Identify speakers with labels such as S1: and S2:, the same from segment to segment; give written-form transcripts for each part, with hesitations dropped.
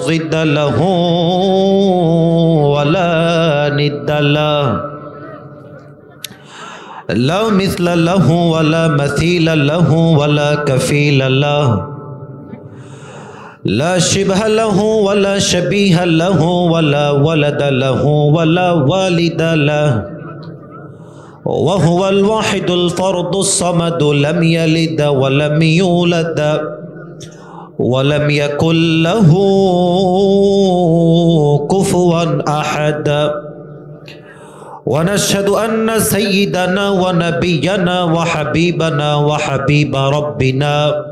S1: ضد له ولا ند له لا مثل له ولا مثيل له ولا كفيل له لا شبه له ولا شبيه له ولا ولد له ولا والد له وهو الواحد الفرد الصمد لم يلد ولم يولد ولم يكن له كفوا أحد ونشهد أن سيدنا ونبينا وحبيبنا وحبيب ربنا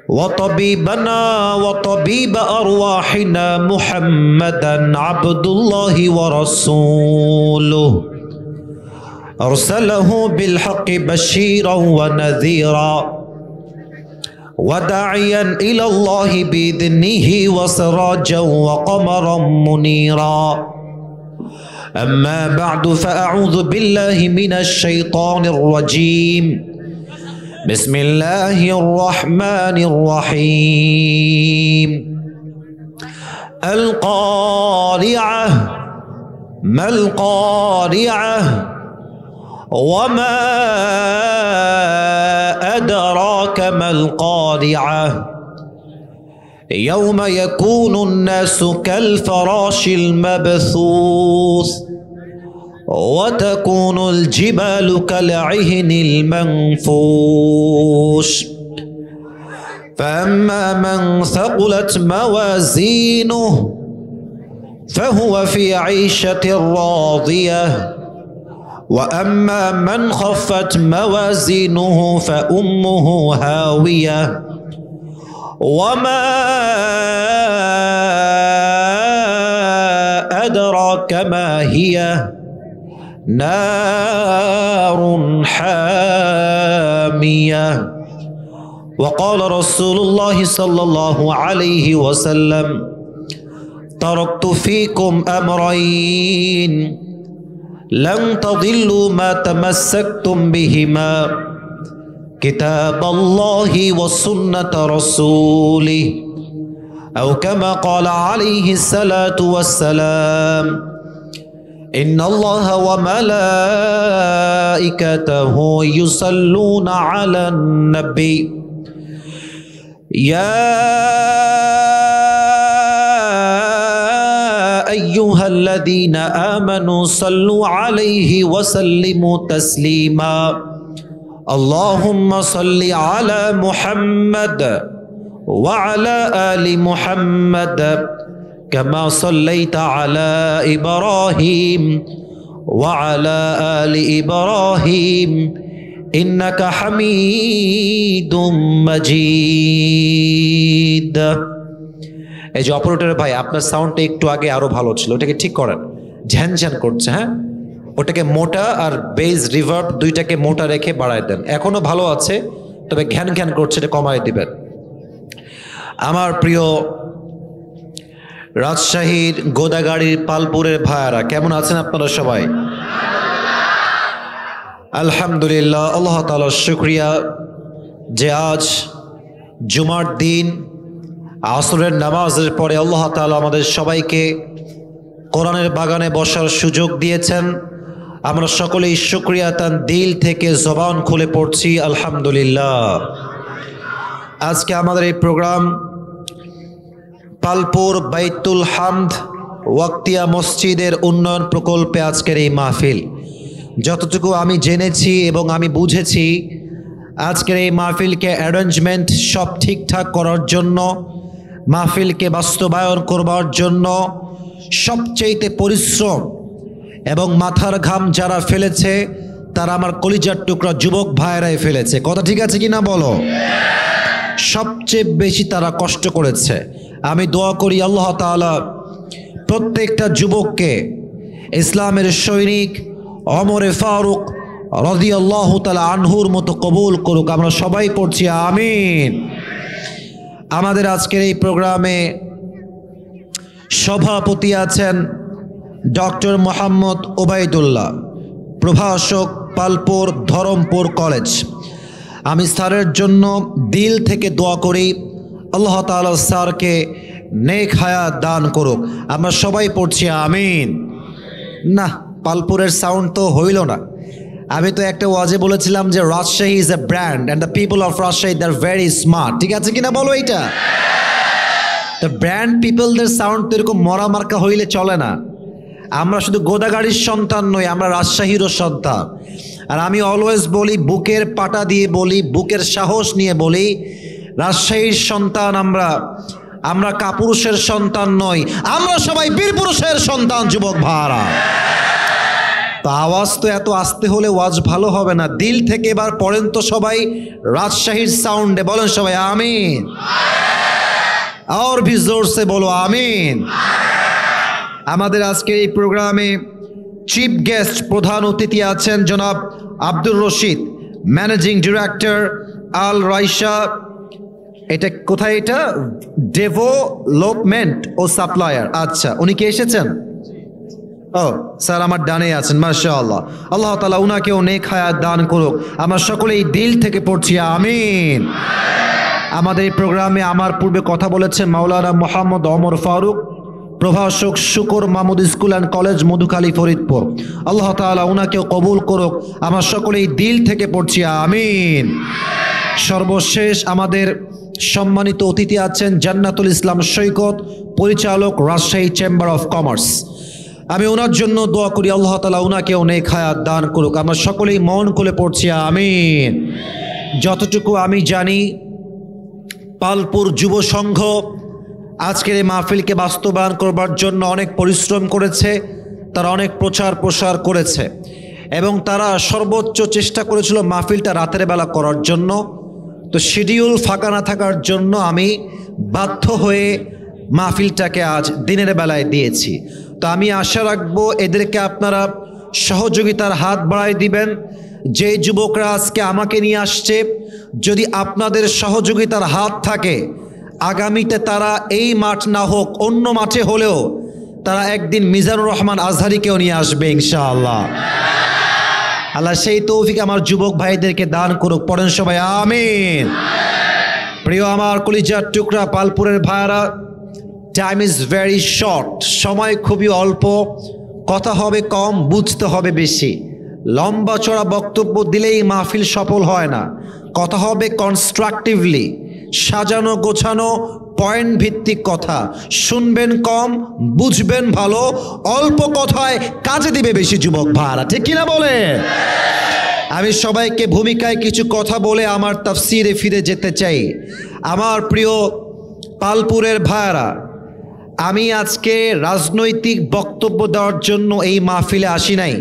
S1: وطبيبنا وطبيب أرواحنا محمدا عبد الله ورسوله أرسله بالحق بشيرا ونذيرا وداعيا إلى الله بإذنه وسراجا وقمرا منيرا أما بعد فأعوذ بالله من الشيطان الرجيم بسم الله الرحمن الرحيم القارعة ما القارعة وما أدراك ما القارعة يوم يكون الناس كالفراش المبثوث وتكون الجبال كالعهن المنفوش فأما من ثقلت موازينه فهو في عيشة راضية وأما من خفت موازينه فأمه هاوية وما أدراك ما هي نار حامية وقال رسول الله صلى الله عليه وسلم تركت فيكم أمرين لن تضلوا ما تمسكتم بهما كتاب الله وسنة رسوله أو كما قال عليه الصلاة والسلام إن الله وملائكته يصلون على النبي يا أيها الذين آمنوا صلوا عليه وسلموا تسليما اللهم صل على محمد وعلى آل محمد كما صليت على إبراهيم وعلى آل إبراهيم إنك حميد مجيد এই যে অপারেটর ভাই আপনার সাউন্ডটা একটু আগে আরো ভালো ছিল, ওটাকে ঠিক করেন, ঝ্যানঝ্যান করছে। হ্যাঁ, ওটাকে মোটা আর বেস রিভার্ব দুইটাকে মোটা রেখে বাড়ায় দেন। এখনো ভালো আছে, তবে ঘ্যান ঘ্যান করছে, এটা কমায় দিবেন। আমার প্রিয় রাজশাহীর গোদাগাড়ির পালপুরের ভাইয়ারা কেমন আছেন আপনারা সবাই? আলহামদুলিল্লাহ, আল্লাহ তাআলার শুকরিয়া যে আজ জুমার দিন আসরের নামাজের পরে আল্লাহ তাআলা আমাদের সবাইকে কোরআনের বাগানে বসার সুযোগ দিয়েছেন। আমরা সকলেই শুকরিয়া তান দিল থেকে জবান খুলে পড়ছি আলহামদুলিল্লাহ। আজকে আমাদের এই প্রোগ্রাম পালপুর বাইতুল হামদ ওয়াক্তিয়া মসজিদের উন্নয়ন প্রকল্পে আজকের এই মাহফিল। যতটুকু আমি জেনেছি এবং আমি বুঝেছি, আজকের এই মাহফিলকে অ্যারেঞ্জমেন্ট সব ঠিকঠাক করার জন্য, মাহফিলকে বাস্তবায়ন করবার জন্য সবচেয়ে পরিশ্রম এবং মাথার ঘাম যারা ফেলেছে তারা আমার কলিজার টুকরা যুবক ভাইয়েরাই ফেলেছে। কথা ঠিক আছে কি না বলো? সবচেয়ে বেশি তারা কষ্ট করেছে। আমি দোয়া করি আল্লাহ তাআলা প্রত্যেকটা যুবককে ইসলামের সৈনিক ওমরে ফারুক রাদিয়াল্লাহু তাআলা আনহুর মতো কবুল করুক। আমরা সবাই পড়ছি আমিন। আমাদের আজকের এই প্রোগ্রামে সভাপতি আছেন ডক্টর মোহাম্মদ ওবায়দুল্লাহ, প্রভাষক, পালপুর ধরমপুর কলেজ। আমি স্যারের জন্য দিল থেকে দোয়া করি আল্লাহ তাআলা স্যারকে নেক হায়াত দান করুক। আমরা সবাই পড়ছি আমিন। না, পালপুরের সাউন্ড তো হইল না। আমি তো একটা ওয়াজে বলেছিলাম যে Rajshahi is a brand and the people of Rajshahi they are very smart. ঠিক আছে কিনা বলো এইটা? দ্য ব্র্যান্ড পিপলদের সাউন্ড তো এরকম মরা মার্কা হইলে চলে না। আমরা শুধু গোদাগাড়ির সন্তান নই, আমরা রাজশাহীরও সন্তান। আর আমি অলওয়েজ বলি, বুকের পাটা দিয়ে বলি, বুকের সাহস নিয়ে বলি, রাজশাহীর সন্তান আমরা। আমরা কাপুরুষের সন্তান নই, আমরা সবাই বীর পুরুষের সন্তান। যুবক ভাড়া তো আওয়াজ তো এত আস্তে হলে ওয়াজ ভালো হবে না। দিল থেকে এবার পড়েন তো সবাই রাজশাহীর সাউন্ডে, বলেন সবাই আমিন। আর ভি জোর সে বলো আমিন। আমাদের আজকের এই প্রোগ্রামে চিফ গেস্ট, প্রধান অতিথি আছেন জনাব আব্দুর রশিদ, ম্যানেজিং ডিরেক্টর আল রাইসা। এটা কোথায়? এটা ডেভেলপমেন্ট ও সাপ্লায়ার। আচ্ছা, উনি কি এসেছেন? ও স্যার আমার ডানে আছেন, মাশাআল্লাহ। আল্লাহ তাআলা উনাকেও নেক হায়াত দান করুক। আমরা সকলেই দিল থেকে পড়ছি আমিন। আমাদের এই প্রোগ্রামে আমার পূর্বে কথা বলেছেন মাওলানা মোহাম্মদ ওমর ফারুক, প্রভাষক Shukur Mahmud school and college, Madhukhali, Faridpur. Allah তাআলা উনাকেও কবুল করুক। আমরা সকলেই দিল থেকে পড়ছি আমিন। সর্বশেষ আমাদের সম্মানিত অতিথি আছেন জান্নাতুল ইসলাম সৈকত, পরিচালক, রাজশাহী চেম্বার অফ কমার্স। আমি ওনার জন্য দোয়া করি, আল্লাহ তাআলা উনাকেও নেক হায়াত দান করুক। আমরা সকলেই মন খুলে পড়ছি আমিন। যতটুকু আমি জানি, পালপুর যুব সংঘ আজকের এই মাহফিলকে বাস্তবায়ন করবার জন্য অনেক পরিশ্রম করেছে, তারা অনেক প্রচার প্রসার করেছে এবং তারা সর্বোচ্চ চেষ্টা করেছিল মাহফিলটা রাতের বেলা করার জন্য। তো শিডিউল ফাঁকা না থাকার জন্য আমি বাধ্য হয়ে মাহফিলটাকে আজ দিনের বেলায় দিয়েছি। তো আমি আশা রাখবো এদেরকে আপনারা সহযোগিতার হাত বাড়ায় দিবেন। যে যুবকরা আজকে আমাকে নিয়ে আসছে, যদি আপনাদের সহযোগিতার হাত থাকে, আগামীতে তারা এই মাঠ না হোক অন্য মাঠে হলেও তারা একদিন মিজানুর রহমান আজহারিকেও নিয়ে আসবে ইনশাআল্লাহ। আল্লাহ সেই তৌফিক আমার যুবক ভাইদেরকে দান করুক। পড়েন সবাই আমিন। প্রিয় আমার কলিজার টুকরা পালপুরের ভাইরা, টাইম ইজ ভেরি শর্ট, সময় খুবই অল্প, কথা হবে কম, বুঝতে হবে বেশি। লম্বা চড়া বক্তব্য দিলেই মাহফিল সফল হয় না। কথা হবে কনস্ট্রাকটিভলি, সাজানো গোছানো পয়েন্ট ভিত্তিক কথা। শুনবেন কম, বুঝবেন ভালো, অল্প কথায় কাজে দিবে বেশি। যুবক ভাইরা ঠিক কিনা বলে? আমি সবাইকে ভূমিকায় কিছু কথা বলে আমার তাফসিরে ফিরে যেতে চাই। আমার প্রিয় পালপুরের ভাইরা, আমি আজকে রাজনৈতিক বক্তব্য দেওয়ার জন্য এই মাহফিলে আসি নাই।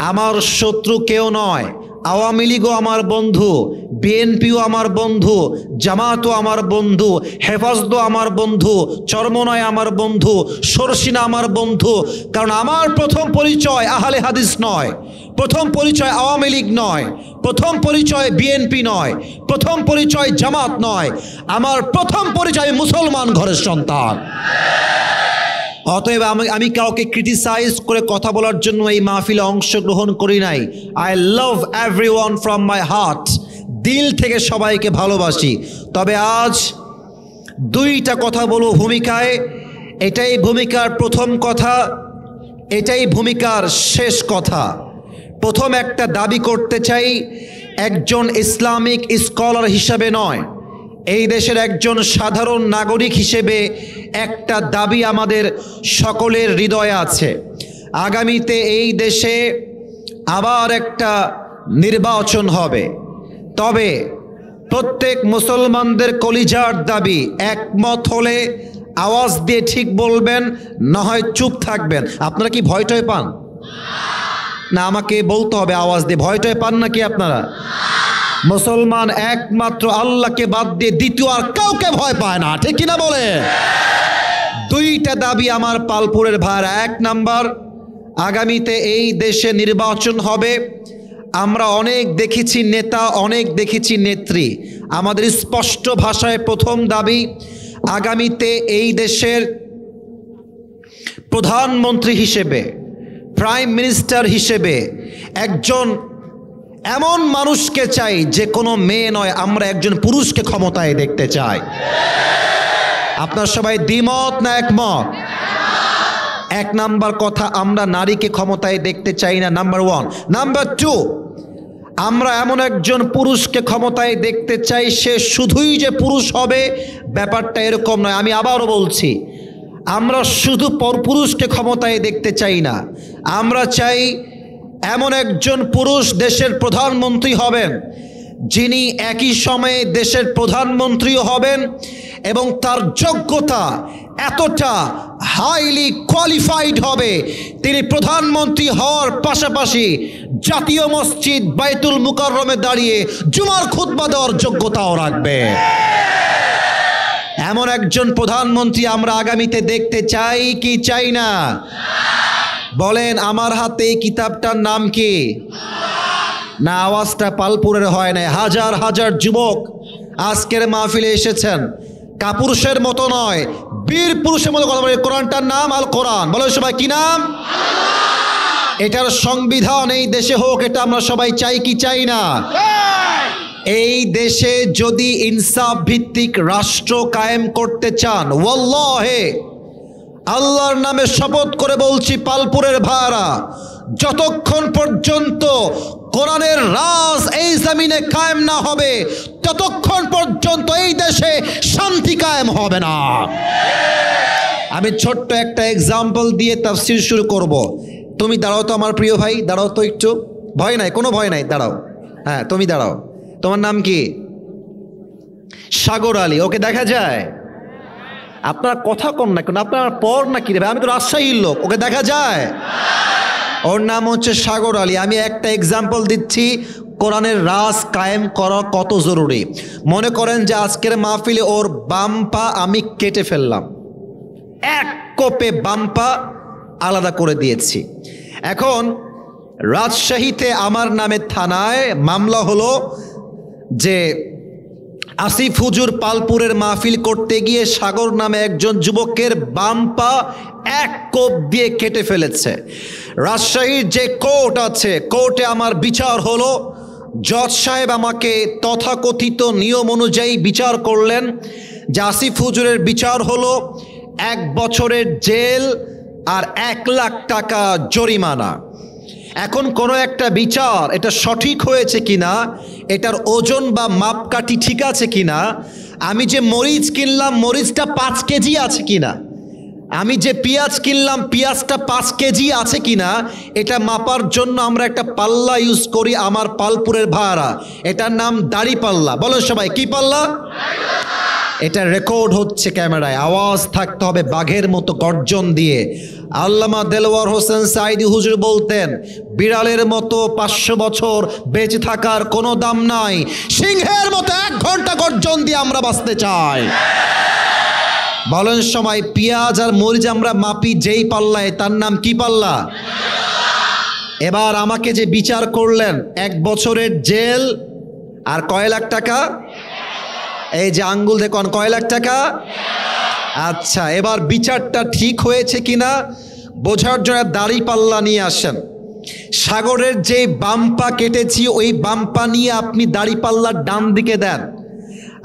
S1: আমার শত্রু কেউ নয়। আওয়ামী লীগও আমার বন্ধু, বিএনপিও আমার বন্ধু, জামাতও আমার বন্ধু, হেফাজতও আমার বন্ধু, চরমনায় আমার বন্ধু, সরসিনা আমার বন্ধু। কারণ আমার প্রথম পরিচয় আহলে হাদিস নয়, প্রথম পরিচয় আওয়ামী লীগ নয়, প্রথম পরিচয় বিএনপি নয়, প্রথম পরিচয় জামাত নয়। আমার প্রথম পরিচয় মুসলমান ঘরের সন্তান। অতএব আমি কাউকে ক্রিটিসাইজ করে কথা বলার জন্য এই মাহফিলে অংশগ্রহণ করি নাই। I love everyone from my heart, দিল থেকে সবাইকে ভালোবাসি। তবে আজ দুইটা কথা বলবো ভূমিকায়। এটাই ভূমিকার প্রথম কথা, এটাই ভূমিকার শেষ কথা। প্রথম একটা দাবি করতে চাই, একজন ইসলামিক স্কলার হিসাবে নয়, এই দেশের একজন সাধারণ নাগরিক হিসেবে একটা দাবি আমাদের সকলের হৃদয়ে আছে। আগামীতে এই দেশে আবার একটা নির্বাচন হবে। তবে প্রত্যেক মুসলমানদের কলিজার দাবি, একমত হলে আওয়াজ দিয়ে ঠিক বলবেন, না হয় চুপ থাকবেন। আপনারা কি ভয় টয় পান? না, আমাকে বলতে হবে আওয়াজ দিয়ে। ভয় টয় পান নাকি আপনারা? মুসলমান একমাত্র আল্লাহকে বাদ দিয়ে দ্বিতীয় আর কাউকে ভয় পায় না, ঠিক কিনা বলে? দুইটা দাবি আমার পালপুরের ভাইরা। এক নাম্বার, আগামীতে এই দেশে নির্বাচন হবে। আমরা অনেক দেখেছি নেতা, অনেক দেখেছি নেত্রী। আমাদের স্পষ্ট ভাষায় প্রথম দাবি, আগামীতে এই দেশের প্রধানমন্ত্রী হিসেবে, প্রাইম মিনিস্টার হিসেবে একজন এমন মানুষকে চাই যে কোনো মেয়ে নয়, আমরা একজন পুরুষকে ক্ষমতায় দেখতে চাই। আপনার সবাই দ্বিমত না একমত? এক নাম্বার কথা, আমরা নারীকে ক্ষমতায় দেখতে চাই না, নাম্বার ওয়ান। নাম্বার টু, আমরা এমন একজন পুরুষকে ক্ষমতায় দেখতে চাই, সে শুধুই যে পুরুষ হবে ব্যাপারটা এরকম নয়। আমি আবারও বলছি, আমরা শুধু পুরুষকে ক্ষমতায় দেখতে চাই না, আমরা চাই এমন একজন পুরুষ দেশের প্রধানমন্ত্রী হবেন, যিনি একই সময়ে দেশের প্রধানমন্ত্রীও হবেন এবং তার যোগ্যতা এতটা হাইলি কোয়ালিফাইড হবে, তিনি প্রধানমন্ত্রী হওয়ার পাশাপাশি জাতীয় মসজিদ বাইতুল মুকাররমে দাঁড়িয়ে জুমার খুতবা দেওয়ার যোগ্যতাও রাখবে। এমন একজন প্রধানমন্ত্রী আমরা আগামীতে দেখতে চাই কি চাই না? বলেন, আমার হাতে এই কিতাবটার নাম কি? না, আওয়াজটা পালপুরের হয় না। হাজার হাজার যুবক আজকের মাহফিলে এসেছেন, কাপুরুষের মতো নয়, বীর পুরুষের মতো কথা বলে। কোরআনটার নাম আল কোরআন। বলেন সবাই, কি নাম? এটার সংবিধান এই দেশে হোক, এটা আমরা সবাই চাই কি চাই না? এই দেশে যদি ইনসাফ ভিত্তিক রাষ্ট্র কায়েম করতে চান, ওয়াল্লাহে আল্লাহর নামে শপথ করে বলছি পালপুরের ভাইরা, যতক্ষণ পর্যন্ত কোরআনের রাজ এই জমিনে কায়েম না হবে ততক্ষণ পর্যন্ত এই দেশে শান্তি কায়েম হবে না। আমি ছোট্ট একটা এক্সাম্পল দিয়ে তাফসীর শুরু করব। তুমি দাঁড়াও তো আমার প্রিয় ভাই, দাঁড়াও তো একটু, ভয় নাই, কোনো ভয় নাই, দাঁড়াও। হ্যাঁ, তুমি দাঁড়াও। তোমার নাম কি? সাগর আলী। ওকে দেখা যায়? আপনার কথা কম না কেন? আপনার পর না কি রে? আমি তো রাজশাহীর লোক। ওকে দেখা যায়? ওর নাম হচ্ছে সাগর আলী। আমি একটা এক্সাম্পল দিচ্ছি কোরআনের রাজ কায়েম করা কত জরুরি। মনে করেন যে আজকের মাহফিলে ওর বাম পা আমি কেটে ফেললাম, এক কোপে বাম পা আলাদা করে দিয়েছি। এখন রাজশাহীতে আমার নামে থানায় মামলা হলো যে আসিফ হুজুর পালপুরের মাহফিল করতে গিয়ে সাগর নামে একজন যুবকের বাম পা এক কোপ দিয়ে কেটে ফেলেছে। রাজশাহীর যে কোর্ট আছে, কোর্টে আমার বিচার হলো। জজ সাহেব আমাকে তথাকথিত নিয়ম অনুযায়ী বিচার করলেন যে আসিফ হুজুরের বিচার হলো 1 বছরের জেল আর 1 লাখ টাকা জরিমানা। এখন কোনো একটা বিচার এটা সঠিক হয়েছে কিনা, এটার ওজন বা মাপকাঠি ঠিক আছে কিনা, আমি যে মরিচ কিনলাম মরিচটা 5 কেজি আছে কিনা, আমি যে পেঁয়াজ কিনলাম পেঁয়াজটা 5 কেজি আছে কিনা, এটা মাপার জন্য আমরা একটা পাল্লা ইউজ করি আমার পালপুরের ভাড়া, এটার নাম দাড়ি পাল্লা। বলো সবাই, কি পাল্লা? এটা রেকর্ড হচ্ছে ক্যামেরায়, আওয়াজ থাকতে হবে বাঘের মতো গর্জন দিয়ে। আল্লামা দেলওয়ার হোসেন সাইদি হুজুর বলতেন, বিড়ালের মতো 500 বছর বেঁচে থাকার কোনো দাম নাই, সিংহের মতো 1 ঘন্টা গর্জন দিয়ে আমরা বাঁচতে চাই। বলেন সময়, পেঁয়াজ আর মরিচ আমরা মাপি যেই পাল্লায়, তার নাম কি পাল্লা? এবার আমাকে যে বিচার করলেন 1 বছরের জেল আর কয় লাখ টাকা? এই যে আঙ্গুল দেখুন, কয় লাখ টাকা? আচ্ছা, এবার বিচারটা ঠিক হয়েছে কিনা বোঝার জন্য দাড়ি পাল্লা নিয়ে আসেন। সাগরের যে বাম্পা কেটেছি ওই বাম্পা নিয়ে আপনি দাড়ি পাল্লার ডান দিকে দেন,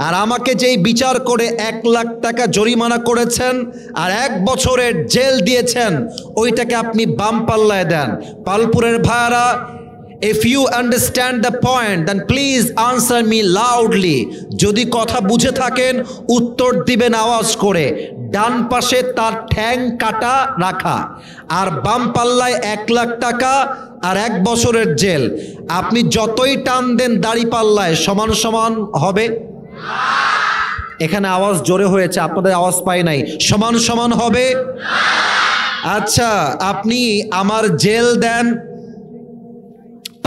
S1: আর আমাকে যেই বিচার করে 1 লাখ টাকা জরিমানা করেছেন আর 1 বছরের জেল দিয়েছেন ওইটাকে আপনি বাম পাল্লায় দেন। পালপুরের ভাইরা, if you understand the point then please answer me loudly. যদি কথা বুঝে থাকেন উত্তর দিবেন আওয়াজ করে। ডান পাশে তার ঠ্যাং কাটা রাখা আর বাম পাল্লায় 1 লাখ টাকা আর 1 বছরের জেল। আপনি যতই টান দেন দাড়ি পাল্লায় সমান সমান হবে? এখানে আওয়াজ জোরে হয়েছে, আপনাদের আওয়াজ পাই নাই। সমান সমান হবে? আচ্ছা, আপনি আমার জেল দেন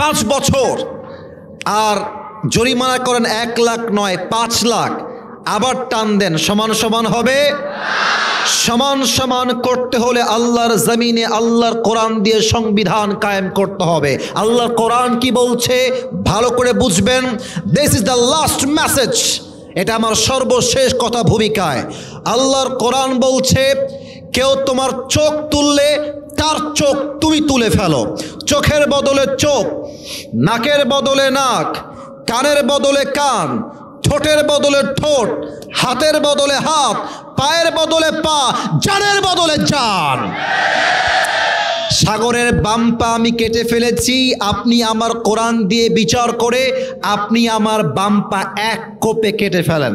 S1: 5 বছর আর জরিমানা করেন 1 লাখ নয় 5 লাখ, আবার টান দেন, সমান সমান হবে? সমান সমান করতে হলে আল্লাহর জমিনে আল্লাহর কোরআন দিয়ে সংবিধান কায়েম করতে হবে। আল্লাহর কোরআন কি বলছে ভালো করে বুঝবেন। This is the last message, এটা আমার সর্বশেষ কথা ভূমিকায়। আল্লাহর কোরআন বলছে, কেউ তোমার চোখ তুললে তার চোখ তুমি তুলে ফেলো। চোখের বদলে চোখ, নাকের বদলে নাক, কানের বদলে কান, ঠোঁটের বদলে ঠোঁট, হাতের বদলে হাত, পায়ের বদলে পা, জানের বদলে জান। সাগরের বাম পা আমি কেটে ফেলেছি, আপনি আমার কোরআন দিয়ে বিচার করে আপনি আমার বাম পা এক কোপে কেটে ফেলেন।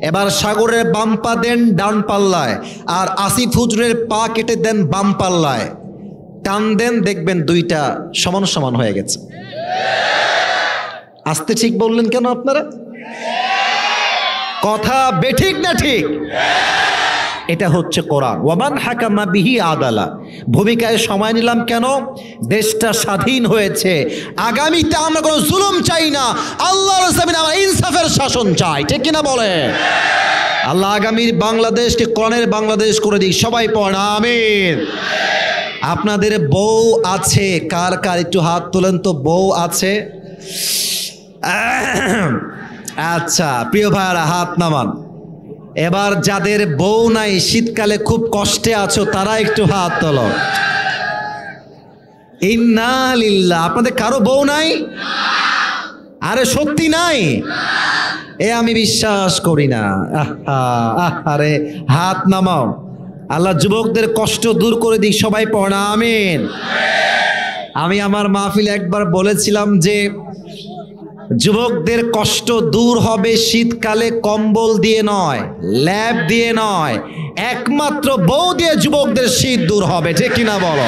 S1: এবার সাগরের বাম পা দেন ডান পাল্লায়, আর আসিফ হুজুরের পা কেটে দেন বাম পাল্লায়, টান দেন, দেখবেন দুইটা সমান সমান হয়ে গেছে। আস্তে ঠিক বললেন কেন আপনারা? কথা বেঠিক না ঠিক? এটা হচ্ছে কোরআন। ওয়ামান হাকামা বিহি আদালা। ভূমিকায় সময় নিলাম কেন? দেশটা স্বাধীন হয়েছে, আগামীতে আমরা কোনো জুলুম চাই না, আল্লাহর জমিনে আমরা ইনসাফের শাসন চাই, ঠিক কিনা বলে? আল্লাহ আগামীর বাংলাদেশকে কোরআনের বাংলাদেশ করে দিক। সবাই পড়েন আমিন। আপনাদের বউ আছে? কার কার একটু হাত তোলেন তো, বউ আছে? আচ্ছা প্রিয় ভাইরা হাত নামান। এবার যাদের বউ নাই, শীতকালে খুব কষ্টে আছো, তারা একটু হাত তোলো। ইন্না লিল্লাহ। আপনাদের কারো বউ নাই? আরে সত্যি নাই? এ আমি বিশ্বাস করি না। আরে হাত নামাও। আল্লাহ যুবকদের কষ্ট দূর করে দিক। সবাই পড়া আমিন। আমি আমার মাহফিলে একবার বলেছিলাম যে যুবকদের কষ্ট দূর হবে শীতকালে কম্বল দিয়ে নয়, ল্যাব দিয়ে নয়, একমাত্র বউ দিয়ে যুবকদের শীত দূর হবে, ঠিক কিনা বলো?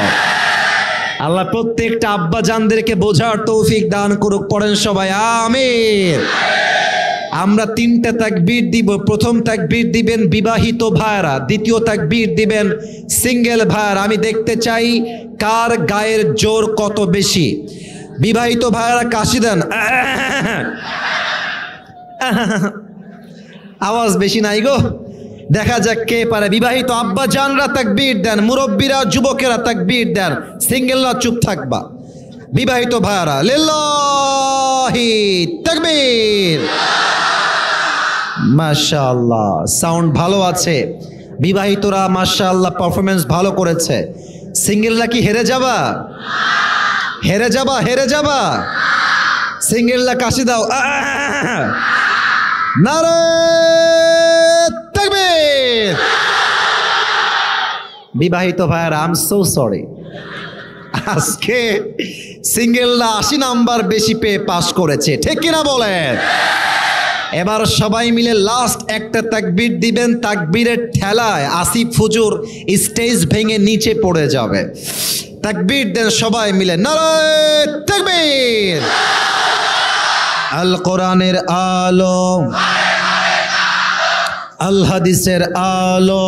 S1: আল্লাহ প্রত্যেকটা আব্বা জানদেরকে বোঝার তৌফিক দান করুক। পড়েন সবাই আমিন। আমরা তিনটা তাকবীর দিব। প্রথম তাকবীর দিবেন বিবাহিত ভাইরা, দ্বিতীয় তাকবীর দিবেন সিঙ্গেল ভাইরা। আমি দেখতে চাই কার গায়ের জোর কত বেশি। বিবাহিত ভাইরা কাশি দেন, আওয়াজ বেশি নাই গো, দেখা যাক কে পারে। বিবাহিত আব্বা জানরা তাকবীর দেন, মুরব্বীরা যুবকেরা তাকবীর দেন, সিঙ্গেলরা চুপ থাকবা। বিবাহিত ভাইরা লিল্লাহি তাকবীর। মাশাআল্লাহ, সাউন্ড ভালো আছে। বিবাহিতরা মাশাআল্লাহ পারফরমেন্স ভালো করেছে। সিঙ্গেলরা কি হেরে যাবা? হেরে যাবা? হেরে যাবা? সিঙ্গেলরা কাশি দাও। নারে তাকবীর। বিবাহিত ভাইরা আই এম সো সরি, আজকে সিঙ্গেলরা 80 নাম্বার বেশি পেয়ে পাস করেছে, ঠিক কিনা বলেন? এবার সবাই মিলে লাস্ট একটা তাকবীর দিবেন। তাকবীরের ঠেলায় আসিফ হুজুর স্টেজ ভেঙে নিচে পড়ে যাবে। তাকবীর দেন সবাই মিলে, নারে তাকবীর। আল কোরআনের আলো, আল হাদিসের আলো,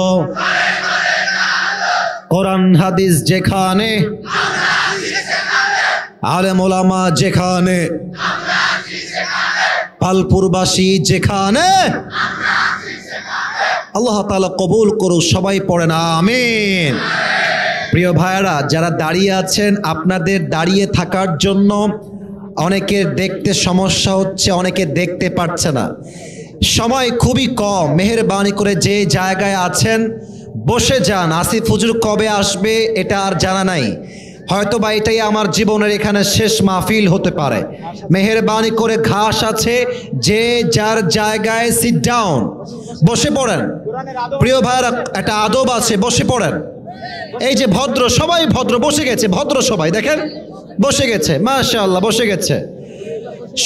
S1: কোরআন হাদিস যেখানে, আলেম ওলামা যেখানে, পালপুরবাসী যেখানে, আল্লাহ তাআলা কবুল করুক। সবাই পড়েন আমিন। প্রিয় ভাইরা যারা দাঁড়িয়ে আছেন, আপনাদের দাঁড়িয়ে থাকার জন্য অনেকের দেখতে সমস্যা হচ্ছে, অনেকে দেখতে পারছে না, সময় খুবই কম। মেহেরবানি করে যে জায়গায় আছেন বসে যান। আসিফ হুজুর কবে আসবে এটা আর জানা নাই, হয়তো বা এটাই আমার জীবনের এখানে শেষ মাহফিল হতে পারে। মেহেরবানি করে ঘাস আছে, যে যার জায়গায় সিট ডাউন, বসে পড়েন। প্রিয় ভাইরা একটা আদব আছে, বসে পড়েন। এই যে ভদ্র, সবাই ভদ্র বসে গেছে, ভদ্র সবাই দেখেন বসে গেছে, মাশাআল্লাহ বসে গেছে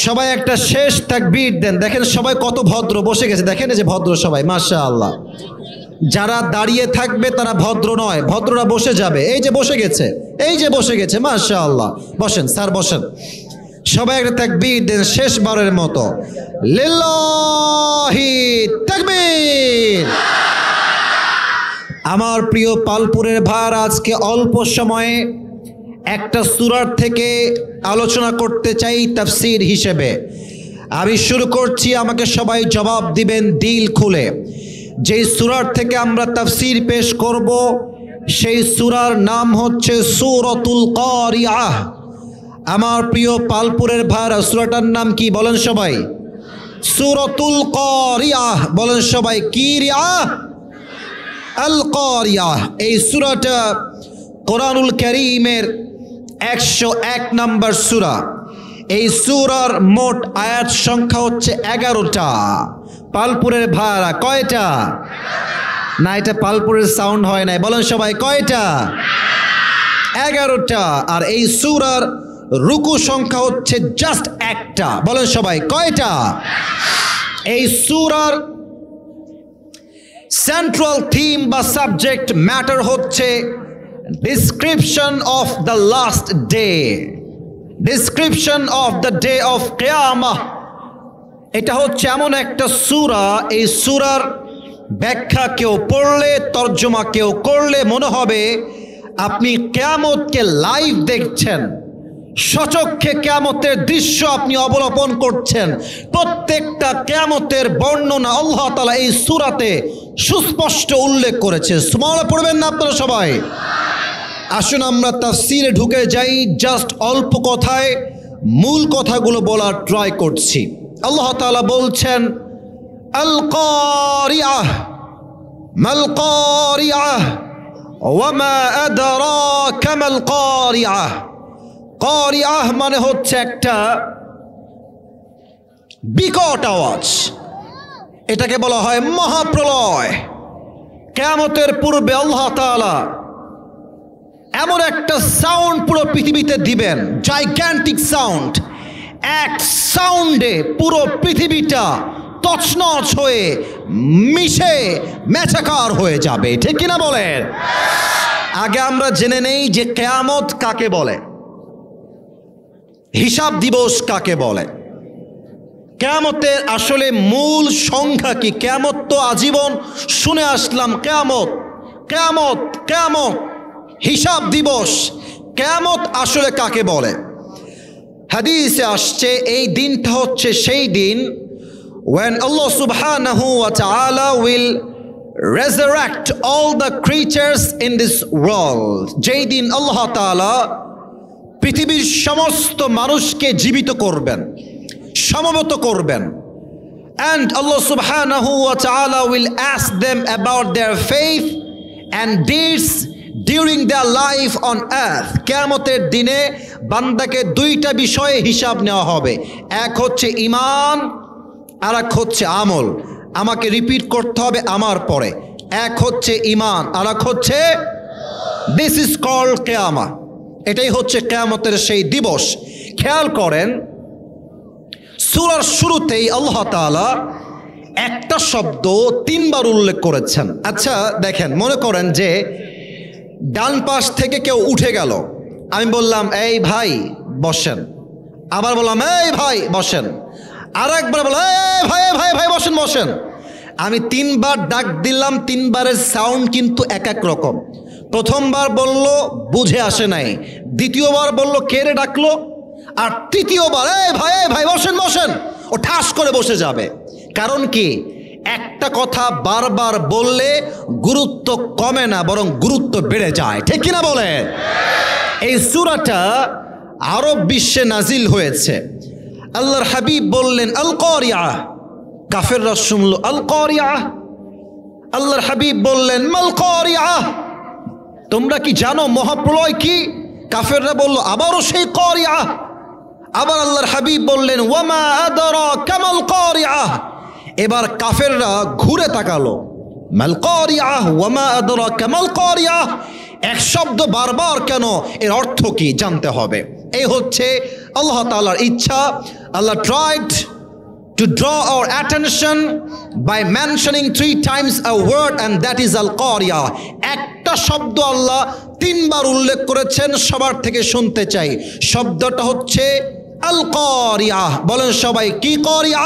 S1: সবাই। একটা শেষ তাকবীর দেন, দেখেন সবাই কত ভদ্র বসে গেছে, দেখেন এই যে ভদ্র সবাই, মাশাআল্লাহ। যারা দাঁড়িয়ে থাকবে তারা ভদ্র নয়, ভদ্ররা বসে যাবে। এই যে বসে গেছে, এই যে বসে গেছে, মাশাআল্লাহ। বসেন স্যার, বসেন। সবাই একটা তাকবীর দেন শেষবারের মতো, লিল্লাহি তাকবীর। আমার প্রিয় পালপুরের ভাইরা, আজকে অল্প সময়ে একটা সূরার থেকে আলোচনা করতে চাই তাফসীর হিসেবে। আমি শুরু করছি, আমাকে সবাই জবাব দিবেন দিল খুলে। যেই সূরার থেকে আমরা তাফসীর পেশ করব সেই সূরার নাম হচ্ছে সূরাতুল কারিআহ। আমার প্রিয় পালপুরের ভাইরা, সূরাটার নাম কি বলেন সবাই? সূরাতুল কারিআহ। বলেন সবাই, কিরিআহ, আল কারিআহ। এই সূরাটা কোরআনুল কারীমের 101 নম্বর সূরা। এই সূরার মোট আয়াত সংখ্যা হচ্ছে 11টা। পালপুরের ভাড়া কয়টা? না, এটা পালপুরের সাউন্ড হয় নাই, বলেন সবাই কয়টা? 11টা। আর এই সূরার রুকু সংখ্যা হচ্ছে জাস্ট একটা, বলেন সবাই কয়টা? এই সূরার সেন্ট্রাল থিম বা সাবজেক্ট ম্যাটার হচ্ছে description of the last day, description of the day of Qiyamah. এটা হচ্ছে এমন একটা সূরা, এই সূরার ব্যাখ্যা কেউ পড়লে, তর্জমা কেউ করলে মনে হবে আপনি কিয়ামতকে লাইভ দেখছেন, সচক্ষে কিয়ামতের দৃশ্য আপনি অবলোকন করছেন। প্রত্যেকটা কিয়ামতের বর্ণনা আল্লাহ তাআলা এই সূরাতে সুস্পষ্ট উল্লেখ করেছে। সুবহানাল্লাহ পড়বেন না আপনারা সবাই? আসুন আমরা তাফসীরে ঢুকে যাই। জাস্ট অল্প কথায় মূল কথাগুলো বলার ট্রাই করছি। আল্লাহ তাআলা বলছেন আল কারিয়াহ মাল কারিয়াহ ওয়া মা আদরাকা মাল কারিয়াহ। কারিয়াহ মানে হচ্ছে একটা বিকট আওয়াজ, এটাকে বলা হয় মহাপ্রলয়। কিয়ামতের পূর্বে আল্লাহ তাআলা এমন একটা সাউন্ড পুরো পৃথিবীতে দিবেন, জাইগ্যান্টিক সাউন্ড। এক সাউন্ডে পুরো পৃথিবীটা তছনছ হয়ে মিশে মেছাকার হয়ে যাবে, ঠিক কিনা বলেন? আগে আমরা জেনে নেই যে কিয়ামত কাকে বলে, হিসাব দিবস কাকে বলে, কিয়ামতের আসলে মূল সংখ্যা কি। কিয়ামত তো আজীবন শুনে আসলাম, কিয়ামত কিয়ামত কিয়ামত, হিসাব দিবস। কিয়ামত আসলে কাকে বলে? হাদিসে আসছে এই দিনটা হচ্ছে সেই দিন when Allah subhanahu wa ta'ala will resurrect all the creatures in this world. যেই দিন আল্লাহ তাআলা পৃথিবীর সমস্ত মানুষকে জীবিত করবেন, সমবেত করবেন। And Allah subhanahu wa ta'ala will ask them about their faith and deeds during their life on earth. কিয়ামতের দিনে বান্দাকে দুইটা বিষয়ে হিসাব নেওয়া হবে, এক হচ্ছে ঈমান আর এক হচ্ছে আমল। আমাকে রিপিট করতে হবে আমার পরে। এক হচ্ছে ঈমান আর এক হচ্ছে, দিস ইজ কল্ড কিয়ামা। এটাই হচ্ছে কিয়ামতের সেই দিবস। খেয়াল করেন সূরার শুরুতেই আল্লাহ তাআলা একটা শব্দ 3 বার উল্লেখ করেছেন। আচ্ছা দেখেন, মনে করেন যে ডান পাশ থেকে কেউ উঠে গেল, আমি বললাম এই ভাই বসেন, আবার বললাম এই ভাই বসেন, আর একবার বললাম এই ভাই ভাই ভাই বসেন বসেন। আমি 3 বার ডাক দিলাম, 3 বারের সাউন্ড কিন্তু এক এক রকম। প্রথমবার বলল বুঝে আসে নাই, দ্বিতীয়বার বলল কে রে ডাকলো, আর তৃতীয়বার এই ভাই বসেন বসেন, ও ঠাস করে বসে যাবে। কারণ কি, একটা কথা বারবার বললে গুরুত্ব কমে না, বরং গুরুত্ব বেড়ে যায়, ঠিক কিনা বলে? এই সূরাটা আরব বিশ্বে নাজিল হয়েছে। আল্লাহর হাবিব বললেন আল কারিয়াহ, কাফেররা শুনলো আল কারিয়াহ। আল্লাহর হাবিব বললেন মাল কারিয়াহ, তোমরা কি জানো মহাপ্রলয় কি? কাফেররা বলল আবারও সেই কারিয়াহ। আবার আল্লাহর হাবিব বললেন ওয়ামা আদরাকা মাল কারিয়াহ। এবার কাফেররা ঘুরে তাকালো, মাল কারিয়াহ ওয়ামা আদরাকা মাল কারিয়াহ। এক শব্দ বারবার কেন, এর অর্থ কি জানতে হবে। এই হচ্ছে আল্লাহ তাআলার ইচ্ছা। আল্লাহ tried to draw our attention by mentioning 3 times a word, and that is al-Qariyah. একটা শব্দ আল্লাহ 3 বার উল্লেখ করেছেন, সবার থেকে শুনতে চাই। শব্দটা হচ্ছে আল-Qariyah। বলেন সবাই কি কারিয়াহ?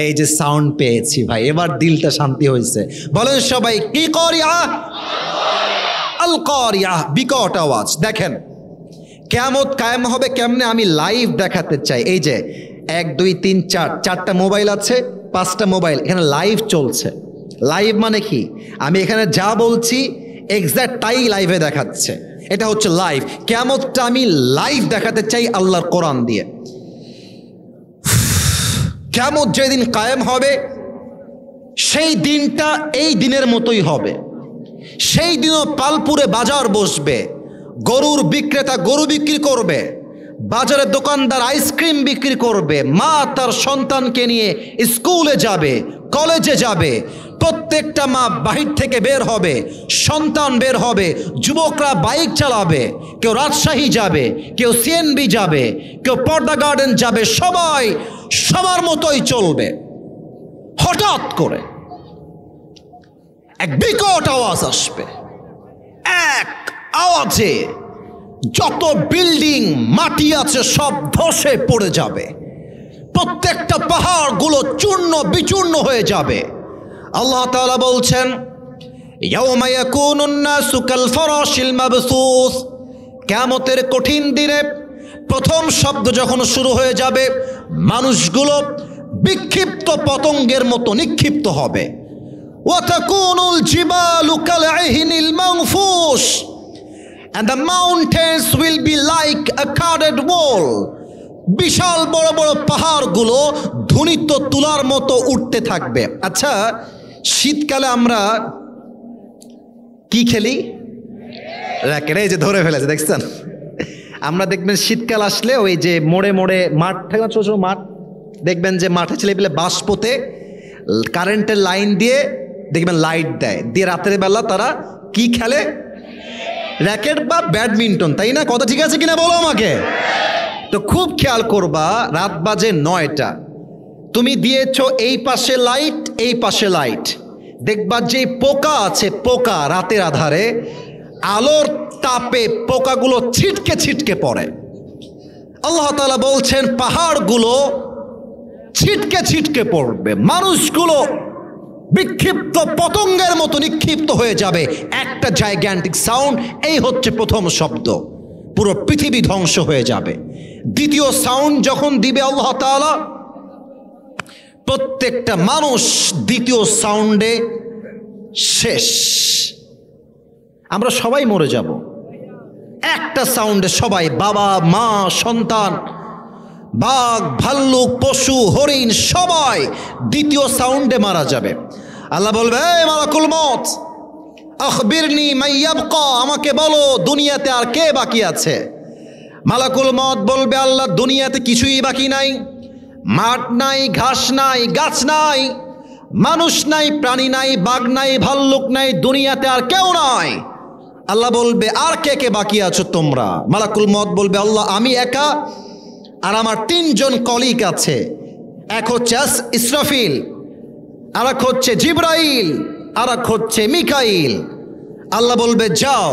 S1: এই যে সাউন্ড পেয়েছি ভাই, এবার দিলটা শান্তি হয়েছে। বলেন সবাই কি কারিয়াহ? আল-Qariyah, বিকট আওয়াজ। দেখেন কিয়ামত কায়েম হবে কেমনে আমি লাইভ দেখাতে চাই। এই যে 1 2 3 4 4টা মোবাইল আছে, 5টা মোবাইল, এখানে লাইভ চলছে। লাইভ মানে কি, আমি এখানে যা বলছি এক্স্যাক্ট তাই লাইভে দেখাচ্ছে, এটা হচ্ছে লাইভ। কিয়ামতটা আমি লাইভ দেখাতে চাই আল্লাহর কোরআন দিয়ে। কিয়ামত যেদিন কায়েম হবে সেই দিনটা এই দিনের মতোই হবে। সেই দিনও পালপুরে বাজার বসবে, গরুর বিক্রেতা গরু বিক্রি করবে, বাজারে দোকানদার আইসক্রিম বিক্রি করবে, মা তার সন্তানকে নিয়ে স্কুলে যাবে, কলেজে যাবে, প্রত্যেকটা মা বাহির থেকে বের হবে, সন্তান বের হবে, যুবকরা বাইক চালাবে, কেউ রাজশাহী যাবে, কেউ সিএনবি যাবে, কেউ পর্দা গার্ডেন যাবে, সবাই সবার মতোই চলবে। হঠাৎ করে এক বিকট আওয়াজ আসবে, এক আওয়াজে যত বিল্ডিং মাটি আছে সব ধসে পড়ে যাবে, প্রত্যেকটা পাহাড়গুলো চূর্ণ বিচূর্ণ হয়ে যাবে। আল্লাহ তাআলা বলছেন, ইয়াউমা ইয়াকুনুন নাসু কাল ফারাশিল মাবসুস, কিয়ামতের কঠিন দিনে প্রথম শব্দ যখন শুরু হয়ে যাবে, মানুষগুলো বিক্ষিপ্ত পতঙ্গের মতো নিক্ষিপ্ত হবে। ওয়া তাকুনুল জিবালু কাল আহিনিল মানফুস, and the mountains will be like a carded wall, বিশাল বড় বড় পাহাড়গুলো ধ্বনিত তুলার মতো উঠতে থাকবে। আচ্ছা, শীতকালে আমরা কি খেলি? র্যাকেট। এই যে ধরে ফেলেছে, দেখছেন? আমরা দেখবেন শীতকাল আসলে ওই যে মোড়ে মোড়ে মাঠ থাকে না, ছোট ছোট মাঠ, দেখবেন যে মাঠে ছেলে পেলে বাঁশ পোতে কারেন্টের লাইন দিয়ে দেখবেন লাইট দেয়, দিয়ে রাতের বেলা তারা কি খেলে? র্যাকেট বা ব্যাডমিন্টন, তাই না? কথা ঠিক আছে কিনা বলো আমাকে। তো খুব খেয়াল করবা, রাত বাজে 9টা, তুমি দিয়েছো এই পাশে লাইট, এই পাশে লাইট, দেখবা যে পোকা আছে, পোকা রাতের আধারে আলোর তাপে পোকাগুলো ছিটকে ছিটকে পড়ে। আল্লাহ তাআলা বলছেন পাহাড়গুলো ছিটকে ছিটকে পড়বে, মানুষগুলো বিক্ষিপ্ত পতঙ্গের মতো নিক্ষিপ্ত হয়ে যাবে। একটা জাইগ্যান্টিক সাউন্ড, এই হচ্ছে প্রথম শব্দ, পুরো পৃথিবী ধ্বংস হয়ে যাবে। দ্বিতীয় সাউন্ড যখন দিবে আল্লাহ তাআলা, প্রত্যেকটা মানুষ দ্বিতীয় সাউন্ডে শেষ, আমরা সবাই মরে যাব একটা সাউন্ডে, সবাই, বাবা মা সন্তান, বাঘ ভাল্লুক পশু হরিণ সবাই দ্বিতীয় সাউন্ডে মারা যাবে। আল্লাহ বলবে, এই মালাকুল মউত, আখবিরনি মাইয়াবকা, আমাকে বলো দুনিয়াতে আর কে বাকি আছে? মালাকুল মউত বলবে, আল্লাহ দুনিয়াতে কিছুই বাকি নাই, মাঠ নাই, ঘাস নাই, গাছ নাই, মানুষ নাই, প্রাণী নাই, বাঘ নাই, ভাল্লুক নাই, দুনিয়াতে আর কেউ নাই। আল্লাহ বলবে, আর কে কে বাকি আছো তোমরা? মালাকুল মউত বলবে, আল্লাহ আমি একা, আর আমার 3 জন কলিগ আছে, এক হচ্ছে ইসরাফিল, আর এক হচ্ছে জিব্রাইল, আর এক হচ্ছে মিকাইল। আল্লাহ বলবে, যাও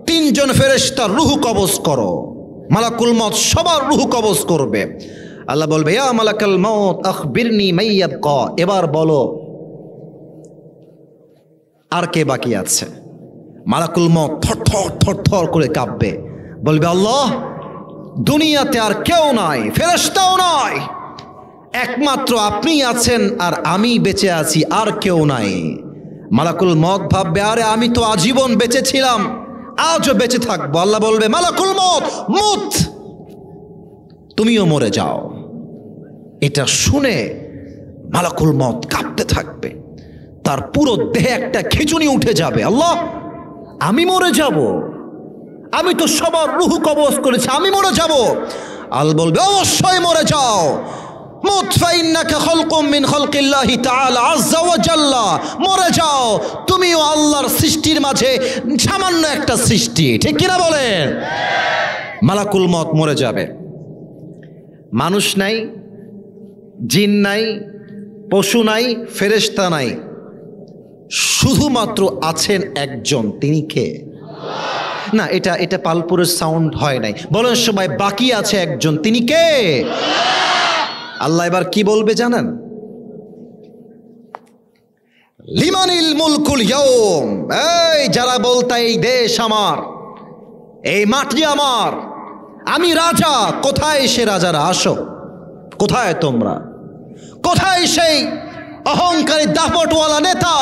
S1: 3 জন ফেরেশতার রূহ কবজ করো। মালাকুল মউত সবার রূহ কবজ করবে। আল্লাহ বলবে, ইয়া মালাকাল মউত আখবিরনি মাইয়াবকা, এবার বলো আর কে বাকি আছে? মালাকুল মউত থরথর থরথর করে কাঁপবে, বলবে, আল্লাহ দুনিয়াতে আর কেউ নাই, ফেরেশতাও নাই, একমাত্র আপনি আছেন আর আমি বেঁচে আছি, আর কেউ নাই। মালাকুল মউত ভাববে, আরে আমি তো আজীবন বেঁচে ছিলাম, আজও বেঁচে থাকবো। আল্লাহ বলবে, মালাকুল মউত মুত, তুমিও মরে যাও। এটা শুনে মালাকুল মউত কাঁপতে থাকবে, তার পুরো দেহে একটা খিঁচুনি উঠে যাবে। আল্লাহ আমি মরে যাব? আমি তো সবার রূহ কবজ করেছি, আমি মরে যাব? আল্লাহ বলবে, অবশ্যই মরে যাও। মুত ফাইন্নাকা খালকুম মিন খালকিল্লাহি তাআলা আযজা ওয়া জাল্লা, মরে যাও, তুমিও আল্লাহর সৃষ্টির মাঝে সামান্য একটা সৃষ্টি, ঠিক কিনা বলেন? মালাকুল মউত মরে যাবে। মানুষ নাই, জিন নাই, পশু নাই, ফেরেশতা নাই, শুধুমাত্র আছেন একজন, তিনি কে? না, এটা পালপুরের সাউন্ড হয় নাই, বলেন সবাই, বাকি আছে একজন, তিনি কে? আল্লাহ এবার কি বলবে জানেন? লিমানিল মুলকুল ইয়াউম, এই যারা বলতা এই দেশ আমার, এই মাটি আমার, আমি রাজা, কোথায় সে রাজারা? আসো, কোথায় তোমরা? কোথায় সেই অহংকারী দাপটওয়ালা নেতা